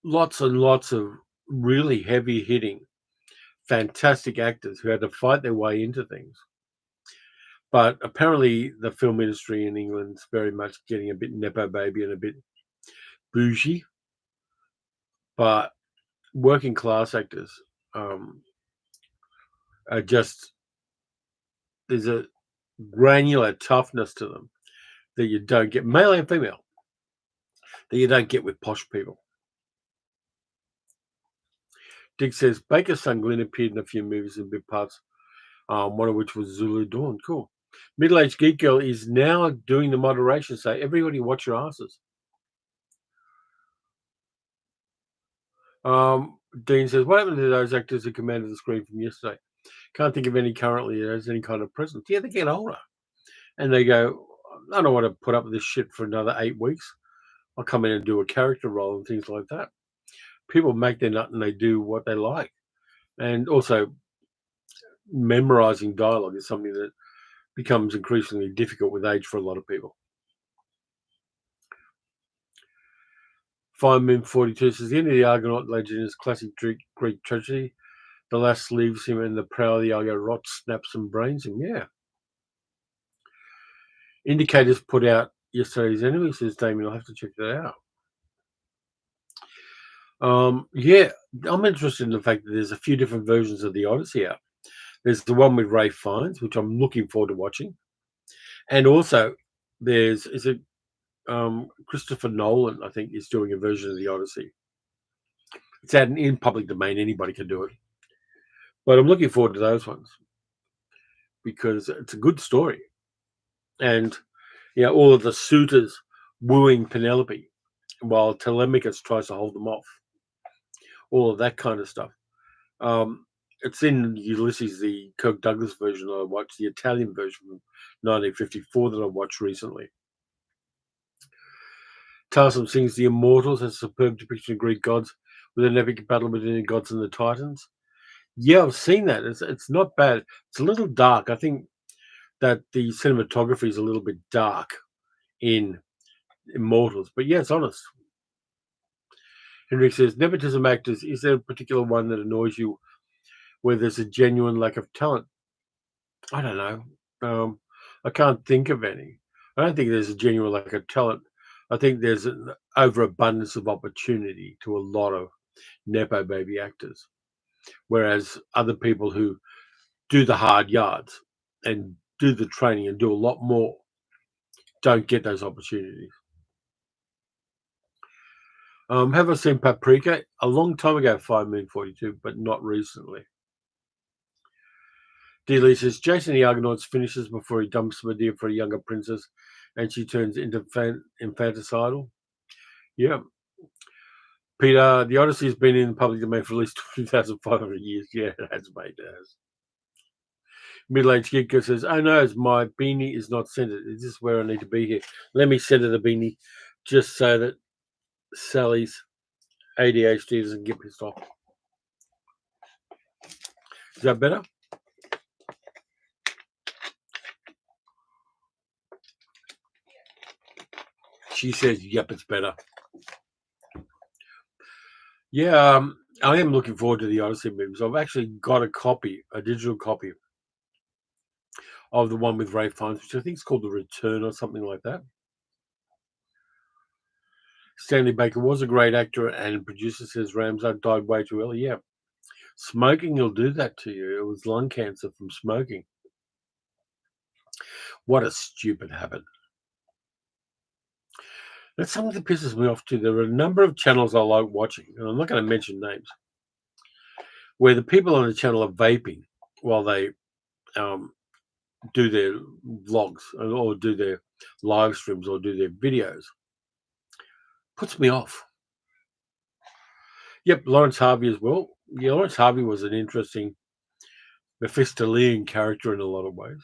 lots of really heavy hitting, fantastic actors who had to fight their way into things. But apparently the film industry in England's very much getting a bit nepo baby and a bit bougie. But working class actors are just, there's a granular toughness to them that you don't get, male and female, that you don't get with posh people. Dick says Baker's son Glenn appeared in a few movies in big parts, one of which was Zulu Dawn. Cool. Middle-aged geek girl is now doing the moderation, so everybody watch your asses. Dean says, what happened to those actors who commanded the screen from yesterday? Can't think of any currently as any kind of presence. Yeah, they get older. And they go, I don't want to put up with this shit for another 8 weeks. I'll come in and do a character role and things like that. People make their nut and they do what they like. And also, memorizing dialogue is something that becomes increasingly difficult with age for a lot of people. Fireman 42 says, the end of the Argonaut legend is classic Greek tragedy. The lass leaves him and the prow of the Argo rot snaps and brains him. Yeah. Indicators put out yesterday's enemy, says Damien. I'll have to check that out. Yeah, I'm interested in the fact that there's a few different versions of the Odyssey out. There's the one with Ray Fiennes, which I'm looking forward to watching. And also, Christopher Nolan, I think, is doing a version of the Odyssey. It's out in public domain. Anybody can do it. But I'm looking forward to those ones because it's a good story. And, all of the suitors wooing Penelope while Telemachus tries to hold them off. All of that kind of stuff. It's in Ulysses, the Kirk Douglas version I watched, the Italian version from 1954 that I watched recently. Tarsum sings The Immortals, a superb depiction of Greek gods with an epic battle between the gods and the Titans. Yeah, I've seen that. It's not bad. It's a little dark. I think that the cinematography is a little bit dark in Immortals, but yeah, it's honest. Henrik says, nepotism actors, is there a particular one that annoys you where there's a genuine lack of talent? I don't know. I can't think of any. I don't think there's a genuine lack of talent. I think there's an overabundance of opportunity to a lot of nepo baby actors, whereas other people who do the hard yards and do the training and do a lot more don't get those opportunities. Have I seen Paprika? A long time ago, 5 Moon 42, but not recently. D-Lee says, Jason the Argonauts finishes before he dumps Medea for a younger princess and she turns into infanticidal. Yeah. Peter, the Odyssey has been in the public domain for at least 2,500 years. Yeah, it has, mate. It has. Middle-aged geek says, oh no, my beanie is not centered. Is this where I need to be here? Let me center the beanie just so that Sally's ADHD doesn't get pissed off. Is that better? She says, yep, it's better. Yeah, I am looking forward to the Odyssey movies. I've actually got a digital copy of the one with Ray Fiennes, which I think is called The Return or something like that. Stanley Baker was a great actor and producer, says Ramsar, died way too early. Yeah. Smoking will do that to you. It was lung cancer from smoking. What a stupid habit. That's something that pisses me off too. There are a number of channels I like watching, and I'm not going to mention names, where the people on the channel are vaping while they do their vlogs or do their live streams or do their videos. Puts me off. Yep, Lawrence Harvey as well. Yeah, Lawrence Harvey was an interesting Mephistophelian character in a lot of ways.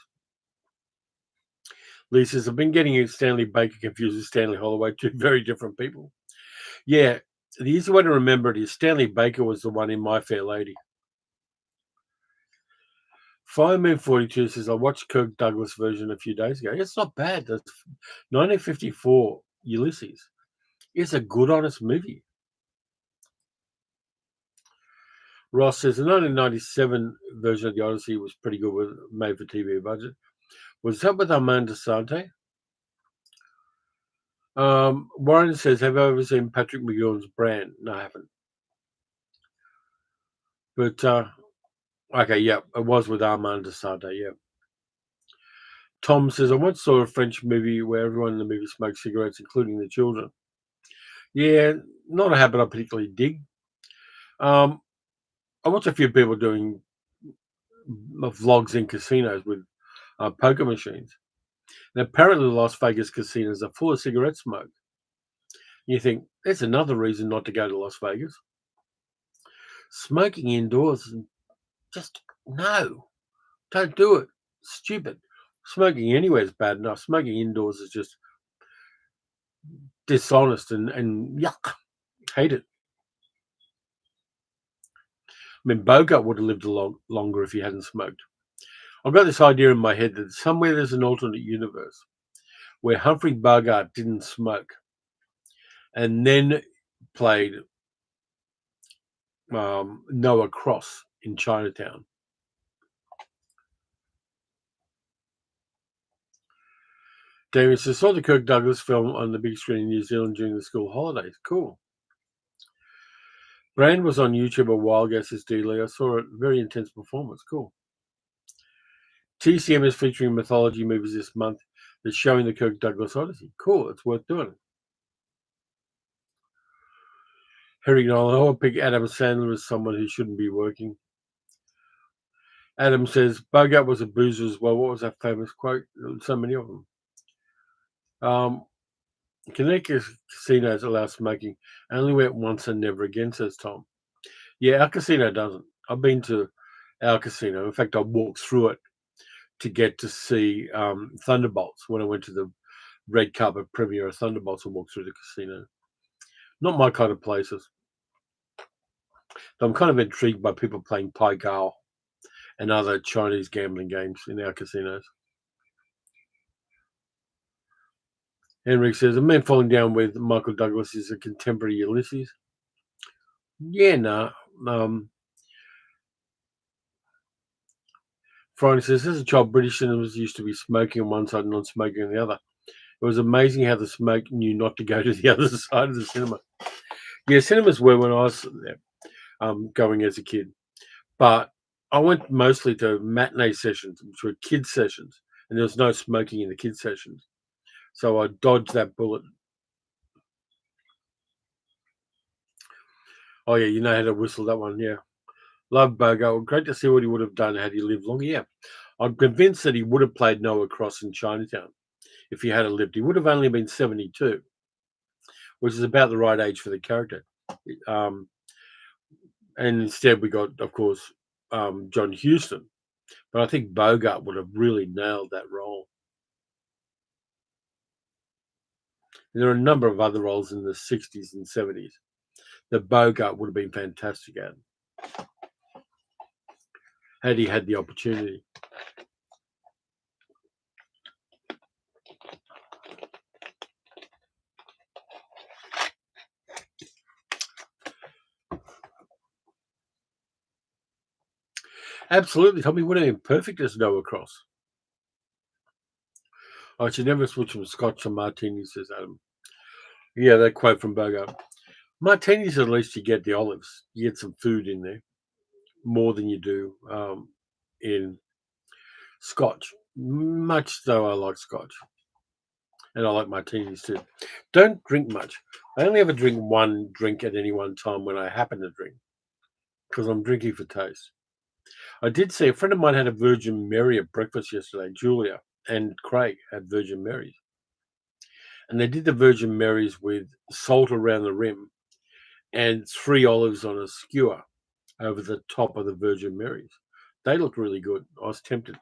Lee says, I've been getting Stanley Baker confused with Stanley Holloway, two very different people. Yeah, the easy way to remember it is Stanley Baker was the one in My Fair Lady. 5Moon 42 says, I watched Kirk Douglas version a few days ago. It's not bad. That's 1954 Ulysses. It's a good, honest movie. Ross says, the 1997 version of the Odyssey was pretty good with made-for-TV budget. Was that with Armand Desante? Warren says, have I ever seen Patrick McGowan's Brand? No, I haven't. But, okay, yeah, it was with Armand Desante, yeah. Tom says, I once saw a French movie where everyone in the movie smoked cigarettes, including the children. Yeah, not a habit I particularly dig. Um, I watch a few people doing vlogs in casinos with poker machines. And apparently, Las Vegas casinos are full of cigarette smoke. You think, there's another reason not to go to Las Vegas. Smoking indoors, just no, don't do it. Stupid. Smoking anywhere is bad enough. Smoking indoors is just dishonest and yuck. Hate it. I mean, Bogart would have lived a lot longer if he hadn't smoked. I've got this idea in my head that somewhere there's an alternate universe where Humphrey Bogart didn't smoke and then played Noah Cross in Chinatown. David says, saw the Kirk Douglas film on the big screen in New Zealand during the school holidays. Cool. Brand was on YouTube a while ago, says D. Lee. I saw a very intense performance. Cool. TCM is featuring mythology movies this month. They're showing the Kirk Douglas Odyssey. Cool. It's worth doing. Harry Nolan, I would pick Adam Sandler as someone who shouldn't be working. Adam says, Bogart was a boozer as well. What was that famous quote? So many of them. Connecticut casinos allow smoking. I only went once and never again, says Tom. Yeah, our casino doesn't. I've been to our casino. In fact, I walked through it to get to see Thunderbolts when I went to the red carpet premiere of Thunderbolts and walked through the casino. Not my kind of places. But I'm kind of intrigued by people playing Pai Gow and other Chinese gambling games in our casinos. Henrik says, a man falling down with Michael Douglas is a contemporary Ulysses. Yeah, no. Friday says, as a child, British cinemas used to be smoking on one side and non-smoking on the other. It was amazing how the smoke knew not to go to the other side of the cinema. Yeah, cinemas were when I was going as a kid. But I went mostly to matinee sessions, which were kids' sessions, and there was no smoking in the kids' sessions. So I dodged that bullet. Oh, yeah, you know how to whistle that one, yeah. Love Bogart. Great to see what he would have done had he lived longer. Yeah, I'm convinced that he would have played Noah Cross in Chinatown if he had lived. He would have only been 72, which is about the right age for the character. Um, and instead, we got, of course, John Huston. But I think Bogart would have really nailed that role. And there are a number of other roles in the 60s and 70s that Bogart would have been fantastic at had he had the opportunity. Absolutely. Tommy would have been perfect as Noah Cross. I should never switch from scotch to martini, says Adam. Yeah, that quote from Bogart. Martinis, at least you get the olives. You get some food in there more than you do in scotch. Much though I like scotch. And I like martinis too. Don't drink much. I only ever drink one drink at any one time when I happen to drink because I'm drinking for taste. I did see a friend of mine had a Virgin Mary at breakfast yesterday. Julia and Craig had Virgin Marys. And they did the Virgin Marys with salt around the rim and 3 olives on a skewer over the top of the Virgin Marys. They looked really good. I was tempted.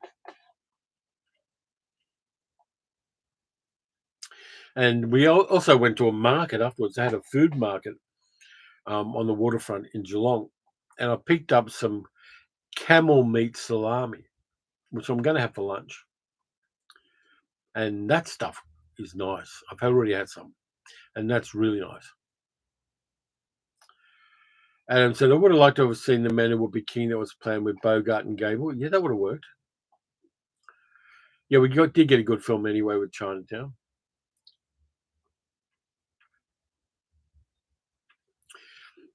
And we also went to a market afterwards. They had a food market on the waterfront in Geelong. And I picked up some camel meat salami, which I'm going to have for lunch. And that stuff is nice. I've already had some. And that's really nice. Adam said, I would have liked to have seen The Man Who Would Be King that was playing with Bogart and Gable. Yeah, that would have worked. Yeah, did get a good film anyway with Chinatown.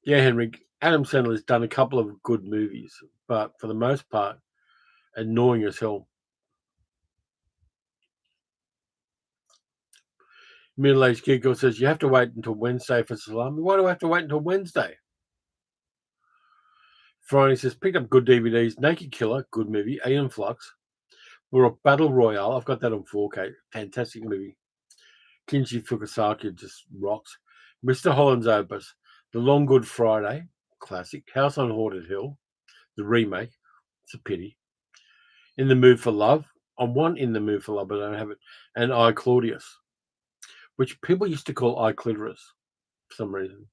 Yeah, Henry. Adam Sandler's done a couple of good movies, but for the most part, annoying as hell. Middle-aged giggle says, "You have to wait until Wednesday for salami." Why do I have to wait until Wednesday? Friday says, "Picked up good DVDs. Naked Killer, good movie. Alien Flux. We're a Battle Royale. I've got that on 4K. Fantastic movie. Kinji Fukusaki just rocks. Mr. Holland's Opus. The Long Good Friday. Classic. House on Haunted Hill. The remake. It's a pity. In the Mood for Love. I want In the Mood for Love, but I don't have it. And I, Claudius, which people used to call I, Clitoris for some reason.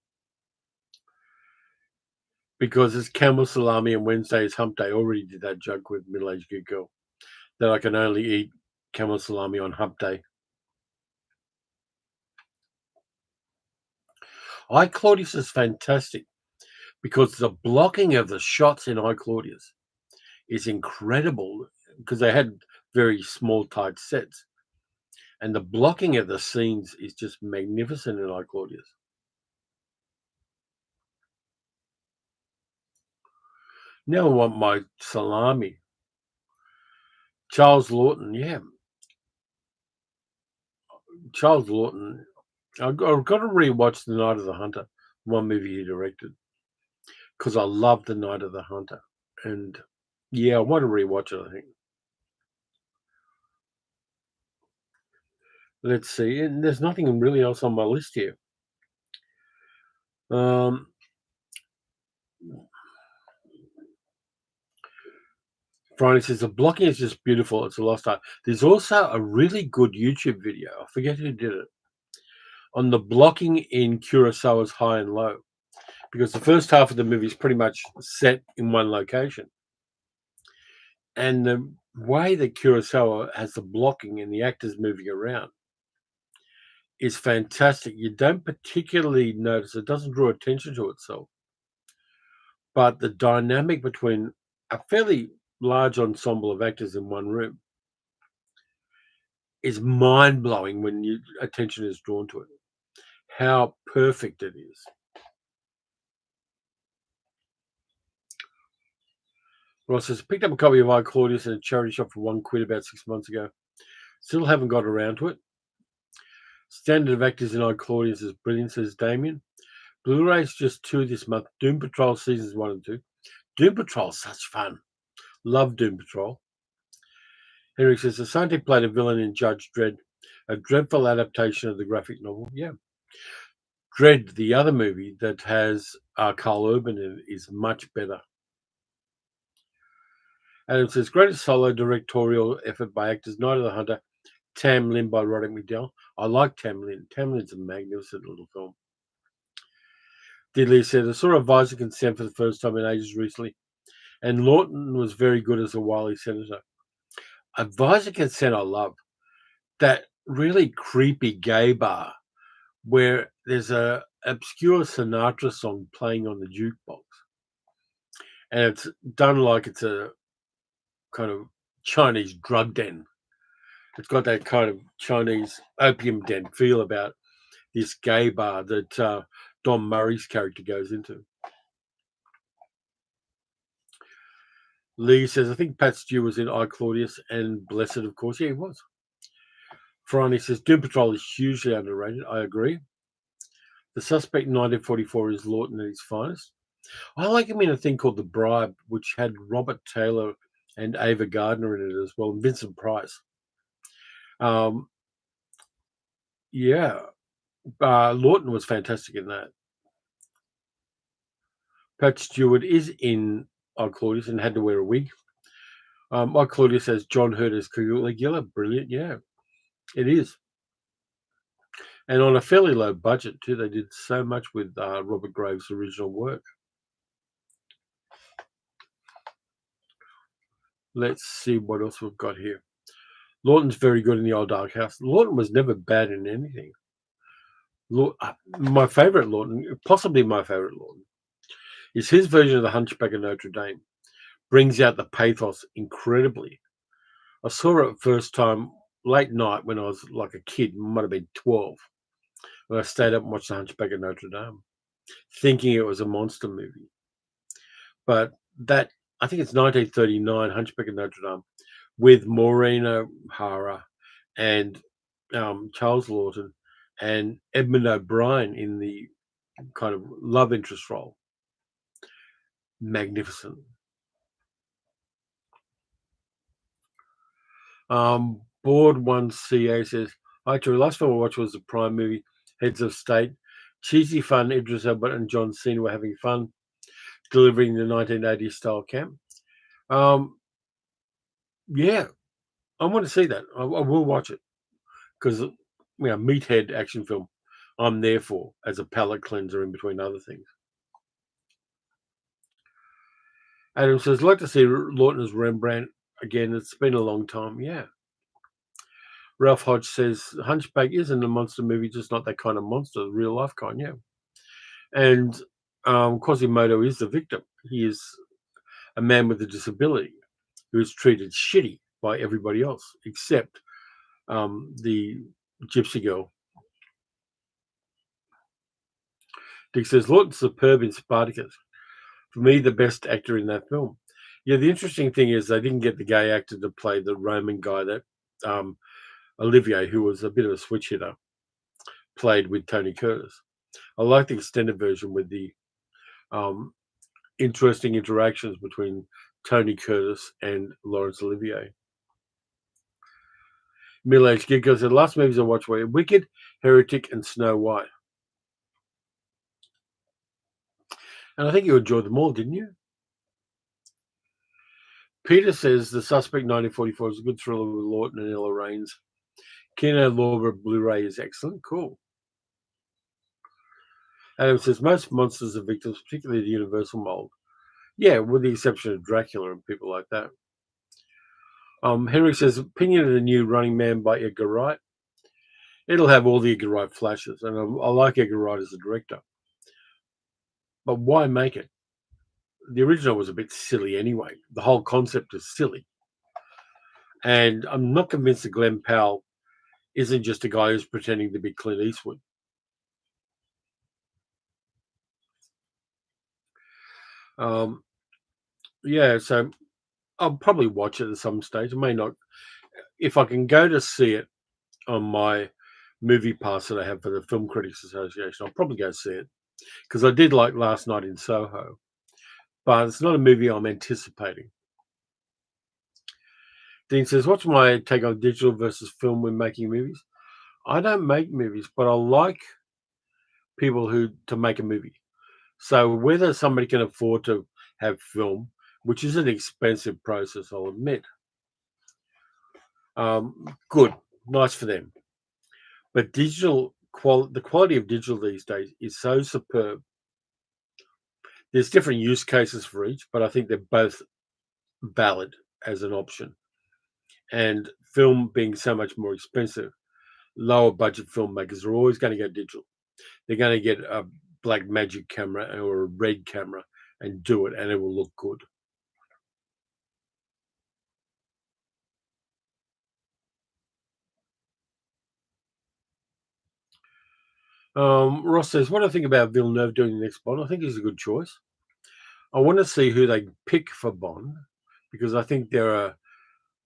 Because it's camel salami and Wednesday is hump day. I already did that joke with middle-aged good girl. That I can only eat camel salami on hump day. I, Claudius is fantastic because the blocking of the shots in I, Claudius is incredible because they had very small, tight sets. And the blocking of the scenes is just magnificent in I, Claudius. Now I want my salami. Charles Lawton, yeah. Charles Lawton. I've got to rewatch The Night of the Hunter, one movie he directed, because I love The Night of the Hunter. And yeah, I want to rewatch it, I think. Let's see. And there's nothing really else on my list here. Um, Friday says the blocking is just beautiful. It's a lost art. There's also a really good YouTube video. I forget who did it on the blocking in Kurosawa's High and Low, because the first half of the movie is pretty much set in one location, and the way that Kurosawa has the blocking and the actors moving around is fantastic. You don't particularly notice it; doesn't draw attention to itself, but the dynamic between a fairly large ensemble of actors in one room is mind-blowing when your attention is drawn to it. How perfect it is. Ross says, picked up a copy of I, Claudius in a charity shop for £1 about 6 months ago. Still haven't got around to it. Standard of actors in I, Claudius is brilliant, says Damien. Blu-ray's just 2 this month. Doom Patrol seasons 1 and 2. Doom Patrol's such fun. Love Doom Patrol. Henrik says, the scientist played a villain in Judge Dredd, a dreadful adaptation of the graphic novel. Yeah. Dredd, the other movie that has Carl Urban in it, is much better. Adam says, greatest solo directorial effort by actors, Night of the Hunter, Tam Lin by Roderick McDowell. I like Tam Lin. Tam Lin's a magnificent little film. Diddley said, I saw Advisor Consent for the first time in ages recently, and Lawton was very good as a wily senator. Advisor Consent I love. That really creepy gay bar where there's a obscure Sinatra song playing on the jukebox. And it's done like it's a kind of Chinese drug den. It's got that kind of Chinese opium den feel about this gay bar that Don Murray's character goes into. Lee says, I think Pat Stew was in I, Claudius and Blessed, of course. Yeah, he was. Franny says, Doom Patrol is hugely underrated. I agree. The Suspect 1944 is Lawton at his finest. I like him in a thing called The Bribe, which had Robert Taylor and Ava Gardner in it as well, and Vincent Price. Yeah, Lawton was fantastic in that. Pat Stewart is in Claudius and had to wear a wig. Claudius has John Hurt as Caligula. Brilliant, yeah, it is. And on a fairly low budget, too. They did so much with Robert Graves' original work. Let's see what else we've got here. Lawton's very good in The Old Dark House. Lawton was never bad in anything. My favourite Lawton, possibly my favourite Lawton, is his version of The Hunchback of Notre Dame. Brings out the pathos incredibly. I saw it first time late night when I was like a kid, might have been 12. When I stayed up and watched The Hunchback of Notre Dame, thinking it was a monster movie. But that, I think it's 1939, Hunchback of Notre Dame, with Maureen O'Hara and Charles Lawton and Edmund O'Brien in the kind of love interest role. Magnificent. Board One CA says, "Hi, Drew. Last film I watched was the Prime movie Heads of State. Cheesy fun. Idris Elba and John Cena were having fun, delivering the 1980s style camp." Yeah, I want to see that. I will watch it because meathead action film. I'm there for as a palate cleanser in between other things. Adam says, "Like to see Lawton as Rembrandt again. It's been a long time." Yeah. Ralph Hodge says, "Hunchback isn't a monster movie, just not that kind of monster, real life kind." Yeah. And Quasimodo is the victim. He is a man with a disability who is treated shitty by everybody else except the gypsy girl. Dick says, "Lawton's superb in Spartacus. For me, the best actor in that film." Yeah, the interesting thing is they didn't get the gay actor to play the Roman guy that um, Olivier, who was a bit of a switch hitter, played with Tony Curtis. I like the extended version with the um, interesting interactions between Tony Curtis and Laurence Olivier. Middle-aged kid goes, "The last movies I watched were Wicked, Heretic, and Snow White." And I think you enjoyed them all, didn't you? Peter says The Suspect 1944 is a good thriller with Lawton and Ella Raines. Kino Lorber Blu-ray is excellent. Cool. Adam says most monsters are victims, particularly the universal mold. Yeah, with the exception of Dracula and people like that. Henry says, "Opinion of the new Running Man by Edgar Wright." It'll have all the Edgar Wright flashes, and I like Edgar Wright as a director. But why make it? The original was a bit silly anyway. The whole concept is silly. And I'm not convinced that Glenn Powell isn't just a guy who's pretending to be Clint Eastwood. Yeah, so I'll probably watch it at some stage. I may not. If I can go to see it on my movie pass that I have for the Film Critics Association, I'll probably go see it because I did like Last Night in Soho, but it's not a movie I'm anticipating. Dean says, "What's my take on digital versus film when making movies?" I don't make movies, but I like people who to make a movie. So whether somebody can afford to have film, which is an expensive process, I'll admit, good, nice for them. But the quality of digital these days is so superb. There's different use cases for each, but I think they're both valid as an option. And film being so much more expensive, lower budget filmmakers are always going to go digital. They're going to get a black magic camera or a red camera and do it, and it will look good. Ross says, "What do I think about Villeneuve doing the next Bond? I think he's a good choice. I want to see who they pick for Bond because I think there are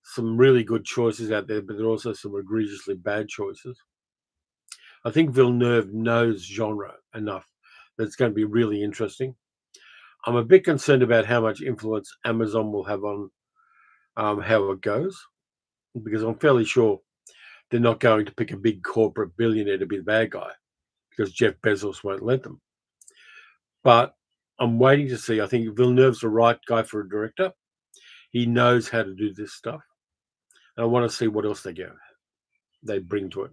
some really good choices out there, but there are also some egregiously bad choices. I think Villeneuve knows genre enough that it's going to be really interesting. I'm a bit concerned about how much influence Amazon will have on how it goes because I'm fairly sure they're not going to pick a big corporate billionaire to be the bad guy because Jeff Bezos won't let them. But I'm waiting to see. I think Villeneuve's the right guy for a director. He knows how to do this stuff. And I want to see what else they bring to it.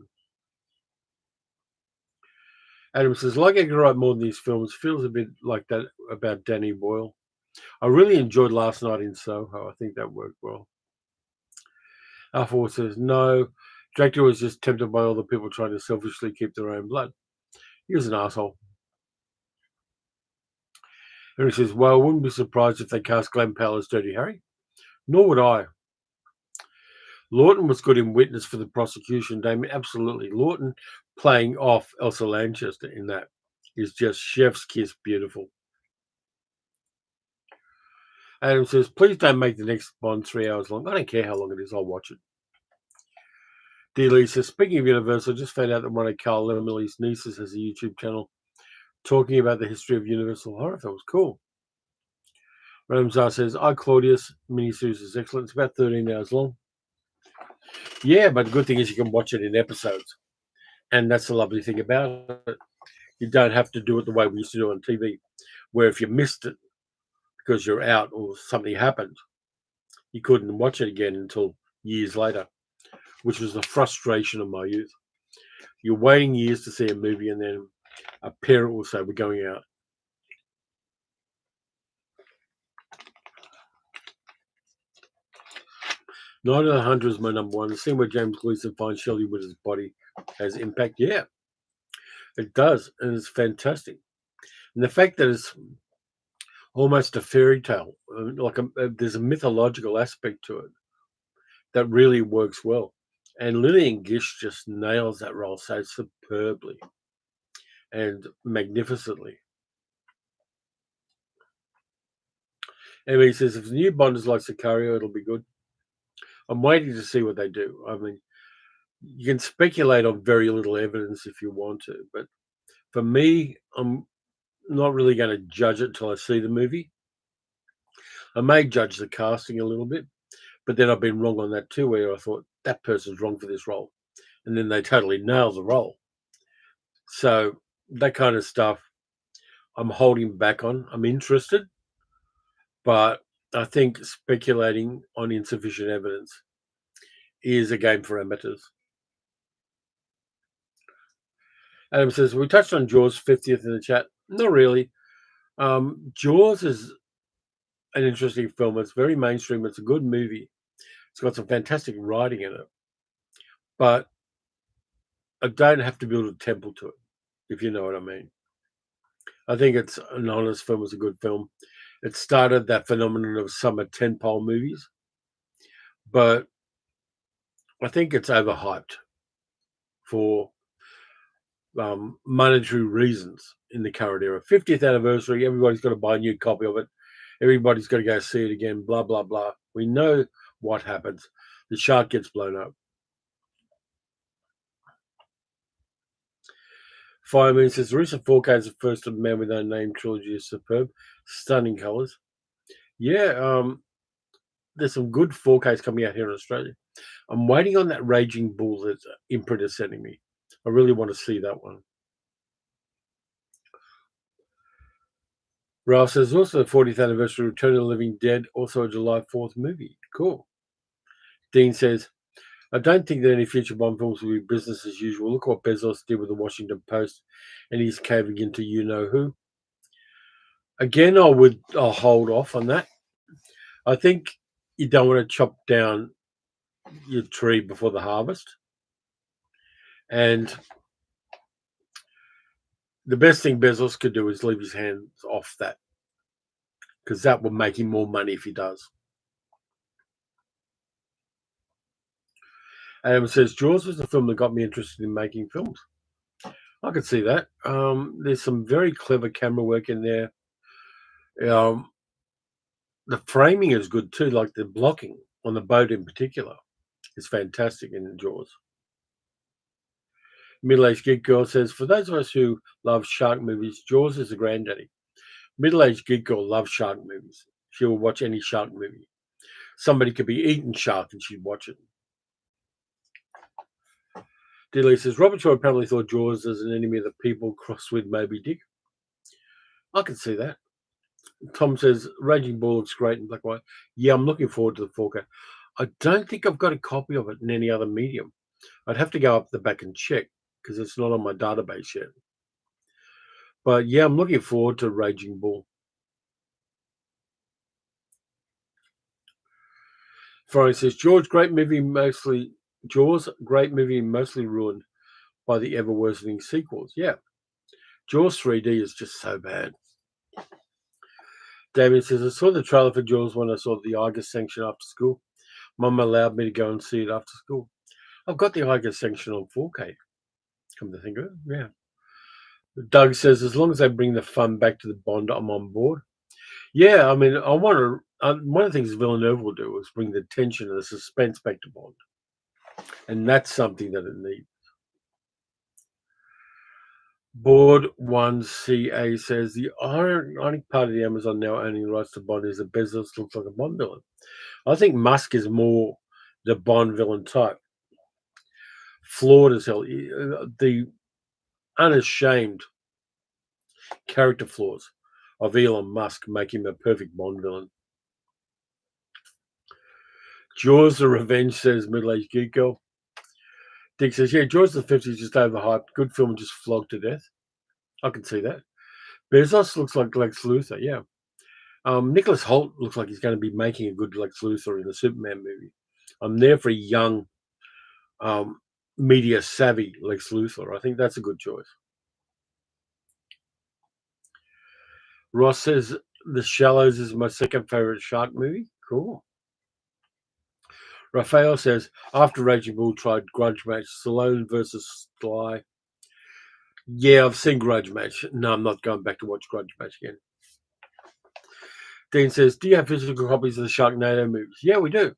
Adam says, "Like I can write more than these films, feels a bit like that about Danny Boyle. I really enjoyed Last Night in Soho. I think that worked well." Alpha says, "No, Dracula was just tempted by all the people trying to selfishly keep their own blood. He was an asshole." And he says, "Well, I wouldn't be surprised if they cast Glenn Powell as Dirty Harry. Nor would I. Lawton was good in Witness for the prosecution, Damien. Absolutely. Lawton playing off Elsa Lanchester in that is just chef's kiss beautiful." Adam says, "Please don't make the next Bond 3 hours long." I don't care how long it is. I'll watch it. Dear Lisa, speaking of Universal, I just found out that one of Carl Emily's nieces has a YouTube channel talking about the history of Universal horror films. Cool. Ramzar says, I, Claudius, miniseries is excellent. It's about 13 hours long. Yeah, but the good thing is you can watch it in episodes. And that's the lovely thing about it. You don't have to do it the way we used to do it on TV, where if you missed it because you're out or something happened, you couldn't watch it again until years later, which was the frustration of my youth. You're waiting years to see a movie, and then a parent will say, we're going out. Night of the Hunter is my number one. The scene where James Gleason finds Shelley with his body has impact. Yeah, it does, and it's fantastic. And the fact that it's almost a fairy tale, there's a mythological aspect to it that really works well. And Lillian Gish just nails that role so superbly and magnificently. Emily says, if the new Bond is like Sicario, it'll be good. I'm waiting to see what they do. I mean, you can speculate on very little evidence if you want to, but for me, I'm not really going to judge it until I see the movie. I may judge the casting a little bit, but then I've been wrong on that too, where I thought that person's wrong for this role, and then they totally nail the role. So that kind of stuff, I'm holding back on. I'm interested, but I think speculating on insufficient evidence is a game for amateurs. Adam says, we touched on Jaws 50th in the chat. Not really. Jaws is an interesting film. It's very mainstream. It's a good movie. It's got some fantastic writing in it. But I don't have to build a temple to it, if you know what I mean. I think it's an honest film. It's a good film. It started that phenomenon of summer tentpole movies. But I think it's overhyped for monetary reasons in the current era. 50th anniversary, everybody's got to buy a new copy of it. Everybody's got to go see it again, blah, blah, blah. We know what happens. The shark gets blown up. Fireman says, the recent 4K is the first of Man with No Name trilogy is superb. Stunning colours. Yeah, there's some good 4Ks coming out here in Australia. I'm waiting on that Raging Bull that Imprint is sending me. I really want to see that one. Ralph says, also the 40th anniversary of Return of the Living Dead, also a July 4th movie. Cool. Dean says, I don't think that any future Bond films will be business as usual. Look what Bezos did with the Washington Post, and he's caving into you-know-who. Again, I'll hold off on that. I think you don't want to chop down your tree before the harvest. And the best thing Bezos could do is leave his hands off that, because that will make him more money if he does. Adam says, Jaws was the film that got me interested in making films. I could see that. There's some very clever camera work in there. The framing is good too, like the blocking on the boat in particular is fantastic in Jaws. Middle-aged Geek Girl says, for those of us who love shark movies, Jaws is a granddaddy. Middle-aged Geek Girl loves shark movies. She will watch any shark movie. Somebody could be eating shark and she'd watch it. Dilly says, Robert Shaw apparently thought Jaws as an enemy of the people crossed with Moby Dick. I can see that. Tom says, Raging Bull looks great in black and white. Yeah, I'm looking forward to the 4K. I don't think I've got a copy of it in any other medium. I'd have to go up the back and check because it's not on my database yet. But yeah, I'm looking forward to Raging Bull. Friday says, Jaws, great movie, mostly ruined by the ever worsening sequels. Yeah. Jaws 3D is just so bad. David says, I saw the trailer for Jaws when I saw the Iger sanction after school. Mum allowed me to go and see it after school. I've got the Iger sanction on 4K. Come to think of it, yeah. Doug says, as long as they bring the fun back to the Bond, I'm on board. Yeah, I mean, I want to. One of the things Villeneuve will do is bring the tension and the suspense back to Bond. and that's something that it needs. Board 1CA says the ironic part of the Amazon now owning the rights to Bond is that Bezos looks like a Bond villain. I think Musk is more the Bond villain type. Flawed as hell. The unashamed character flaws of Elon Musk make him a perfect Bond villain. Jaws the Revenge says middle-aged geek girl. Dick says, yeah, Jaws the 50 is just overhyped. Good film, just flogged to death. I can see that. Bezos looks like Lex Luthor, yeah. Nicholas Hoult looks like he's going to be making a good Lex Luthor in the Superman movie. I'm there for a young, media savvy Lex Luthor. I think that's a good choice. Ross says The Shallows is my second favorite shark movie. Cool. Raphael says after Raging Bull tried Grudge Match, Stallone versus Sly. Yeah, I've seen Grudge Match. No, I'm not going back to watch Grudge Match again. Dean says, do you have physical copies of the Sharknado movies? Yeah, we do.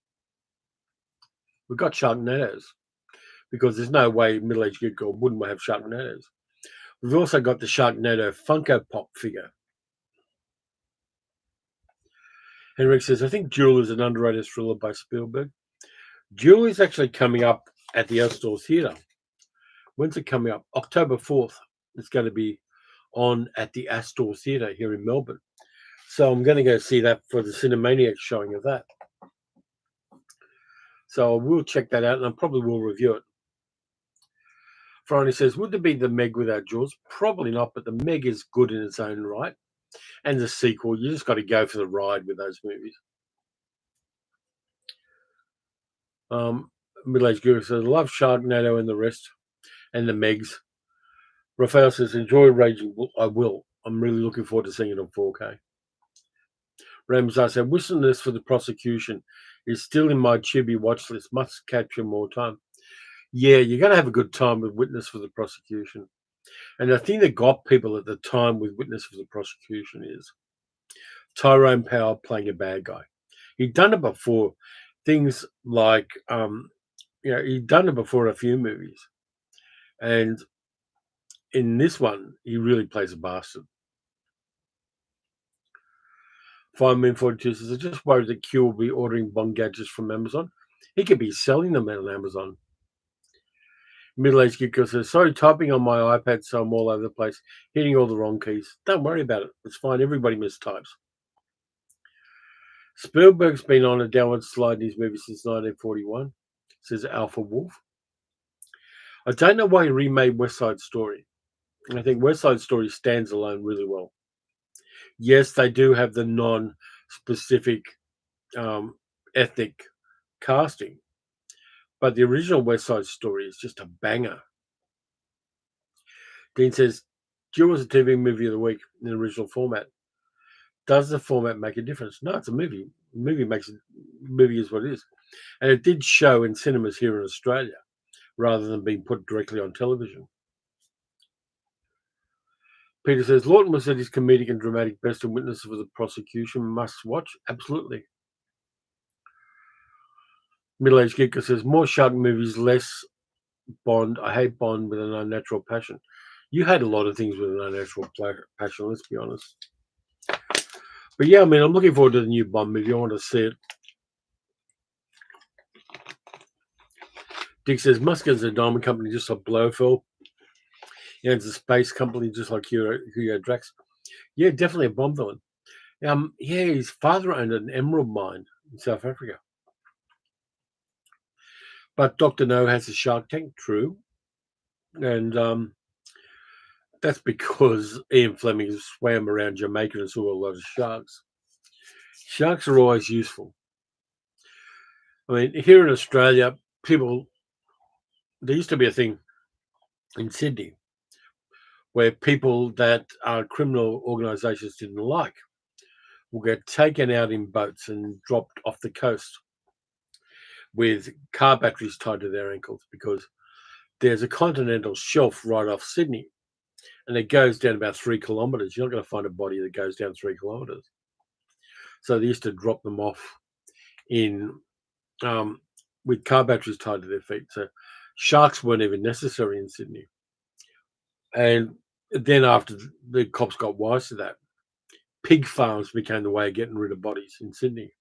We've got Sharknadoes because there's no way middle-aged geek girl wouldn't have Sharknadoes. We've also got the Sharknado Funko Pop figure. Henrik says, I think Jewel is an underrated thriller by Spielberg. Jewel is actually coming up at the Outdoor Theatre. When's it coming up? October 4th. It's going to be on at the Astor Theatre here in Melbourne. So I'm going to go see that for the Cinemaniac showing of that. So I will check that out and I probably will review it. Friday says, would there be the Meg without Jaws? Probably not, but the Meg is good in its own right. And the sequel, you just got to go for the ride with those movies. Middle-aged Guru says, love Sharknado and the rest, and the Megs. Raphael says, enjoy Raging Bull. I will. I'm really looking forward to seeing it on 4K. Ramsar said, Witness for the Prosecution is still in my Chibi watch list. Must capture more time. Yeah, you're going to have a good time with Witness for the Prosecution. And the thing that got people at the time with Witness for the Prosecution is Tyrone Power playing a bad guy. He'd done it before. Things like, he'd done it before in a few movies. And in this one, he really plays a bastard. 5min42 says, I just worried that Q will be ordering Bond gadgets from Amazon. He could be selling them on Amazon. Middle-aged geek girl says, sorry, typing on my iPad, so I'm all over the place, hitting all the wrong keys. Don't worry about it. It's fine. Everybody mistypes. Spielberg's been on a downward slide in his movies since 1941, says Alpha Wolf. I don't know why he remade West Side Story. I think West Side Story stands alone really well. Yes, they do have the non-specific ethnic casting, but the original West Side Story is just a banger. Dean says, Jill was a TV movie of the week in the original format. Does the format make a difference? No, it's a movie. Movie is what it is. And it did show in cinemas here in Australia rather than being put directly on television. Peter says, Lawton was at his comedic and dramatic best and Witness for the Prosecution. Must watch? Absolutely. Middle-aged Geeker says, more shark movies, less Bond. I hate Bond with an unnatural passion. You hate a lot of things with an unnatural passion, let's be honest. But yeah, I mean, I'm looking forward to the new Bond movie. I want to see it. Dick says, Musk is a diamond company just like Blofeld. Yeah, it's a space company just like Hugo Drax. Yeah, definitely a Bond villain. Yeah, his father owned an emerald mine in South Africa. But Dr. No has a shark tank, true. And that's because Ian Fleming swam around Jamaica and saw a lot of sharks. Sharks are always useful. I mean, here in Australia, there used to be a thing in Sydney where people that criminal organisations didn't like will get taken out in boats and dropped off the coast with car batteries tied to their ankles because there's a continental shelf right off Sydney and it goes down about 3 kilometres. You're not going to find a body that goes down 3 kilometres. So they used to drop them off in with car batteries tied to their feet. So sharks weren't even necessary in Sydney. And then after the cops got wise to that, pig farms became the way of getting rid of bodies in Sydney.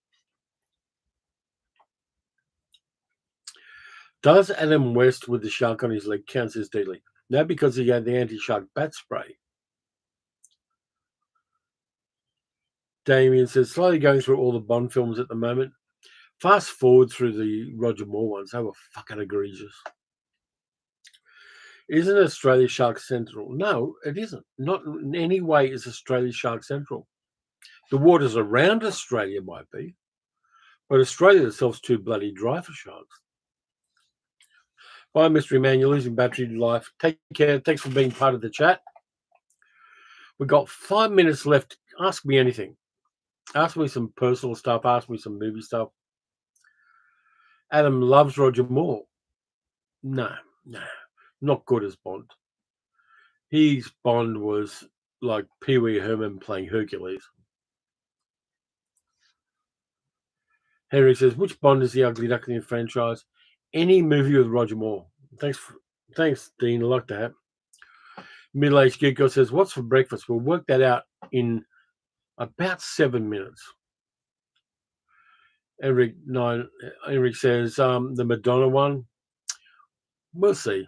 Does Adam West with the shark on his leg count as deadly? No, because he had the anti-shark bat spray. Damien says, slowly going through all the Bond films at the moment. Fast forward through the Roger Moore ones. They were fucking egregious. Isn't Australia Shark Central? No, it isn't. Not in any way is Australia Shark Central. The waters around Australia might be, but Australia itself's too bloody dry for sharks. Bye, Mystery Man. You're losing battery life. Take care. Thanks for being part of the chat. We've got 5 minutes left. Ask me anything. Ask me some personal stuff. Ask me some movie stuff. Adam loves Roger Moore. No, not good as Bond. His Bond was like Pee Wee Herman playing Hercules. Henry says, which Bond is the ugly duckling franchise? Any movie with Roger Moore. Thanks, Dean. I like that. Middle-aged Geeko says, what's for breakfast? We'll work that out in about 7 minutes. Eric says, the Madonna one. We'll see.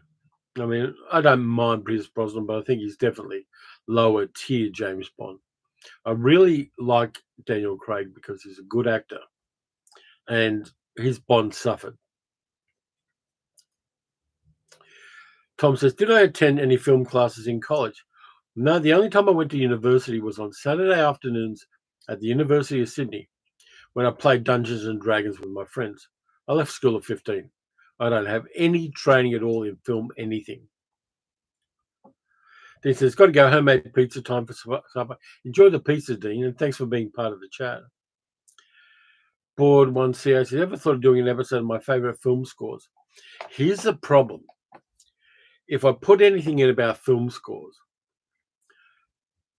I mean, I don't mind Pierce Brosnan, but I think he's definitely lower tier James Bond. I really like Daniel Craig because he's a good actor, and his Bond suffered. Tom says, did I attend any film classes in college? No, the only time I went to university was on Saturday afternoons at the University of Sydney when I played Dungeons and Dragons with my friends. I left school at 15. I don't have any training at all in film anything. Dean says, got to go, homemade pizza time for supper. Enjoy the pizza, Dean, and thanks for being part of the chat. Board 1CA says, ever thought of doing an episode of my favourite film scores? Here's the problem. If I put anything in about film scores,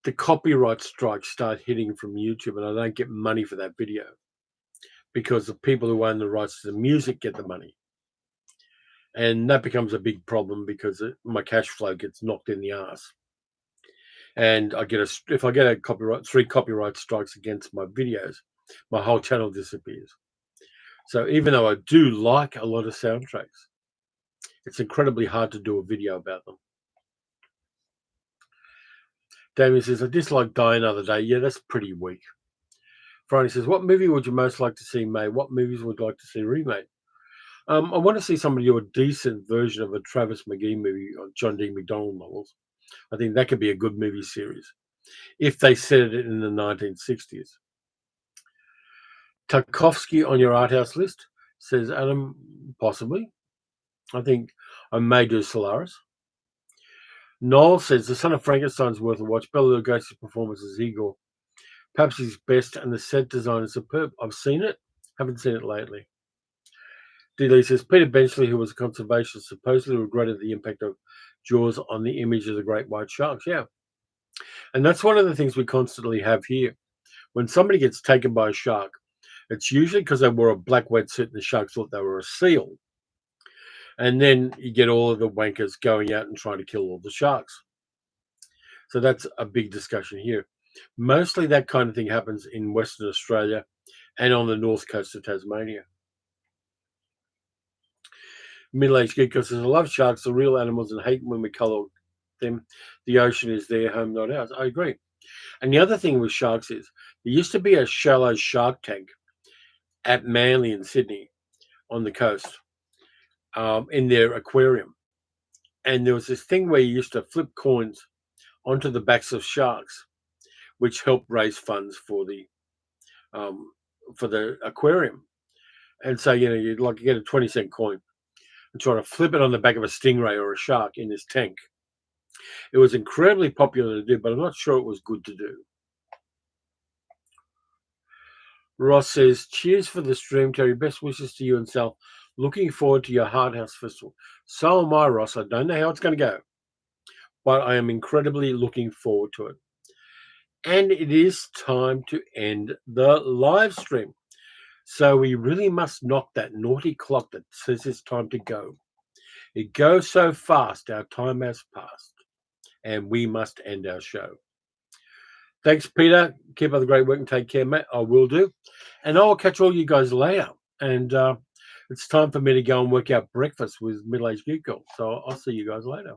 the copyright strikes start hitting from YouTube and I don't get money for that video because the people who own the rights to the music get the money. And that becomes a big problem because my cash flow gets knocked in the ass. And if I get 3 copyright strikes against my videos, my whole channel disappears. So even though I do like a lot of soundtracks, it's incredibly hard to do a video about them. Damien says, I dislike Die Another Day. Yeah, that's pretty weak. Friday says, what movie would you most like to see made? What movies would you like to see remade? I want to see somebody do a decent version of a Travis McGee movie on John D. McDonald novels. I think that could be a good movie series if they set it in the 1960s. Tarkovsky on your art house list, says Adam, possibly. I think I may do Solaris. Noel says, the Son of Frankenstein's worth a watch. Bela Lugosi's performance as Igor. Perhaps his best, and the set design is superb. I've seen it. Haven't seen it lately. D. says, Peter Benchley, who was a conservationist, supposedly regretted the impact of Jaws on the image of the great white sharks. Yeah. And that's one of the things we constantly have here. When somebody gets taken by a shark, it's usually because they wore a black wetsuit and the sharks thought they were a seal. And then you get all of the wankers going out and trying to kill all the sharks. So that's a big discussion here. Mostly that kind of thing happens in Western Australia and on the north coast of Tasmania. Middle-aged geek says, I love sharks, the real animals, and hate when we colour them. The ocean is their home, not ours. I agree. And the other thing with sharks is there used to be a shallow shark tank at Manly in Sydney on the coast in their aquarium. And there was this thing where you used to flip coins onto the backs of sharks, which helped raise funds for the aquarium. And so, you'd get a 20-cent coin and try to flip it on the back of a stingray or a shark in this tank. It was incredibly popular to do, but I'm not sure it was good to do. Ross says, cheers for the stream, Terry. Best wishes to you and Sal. Looking forward to your Hard House Festival. So am I, Ross. I don't know how it's going to go, but I am incredibly looking forward to it. And it is time to end the live stream. So we really must knock that naughty clock that says it's time to go. It goes so fast, our time has passed, and we must end our show. Thanks, Peter. Keep up the great work and take care, mate. I will do. And I'll catch all you guys later. And it's time for me to go and work out breakfast with Middle Aged Geek Girl. So I'll see you guys later.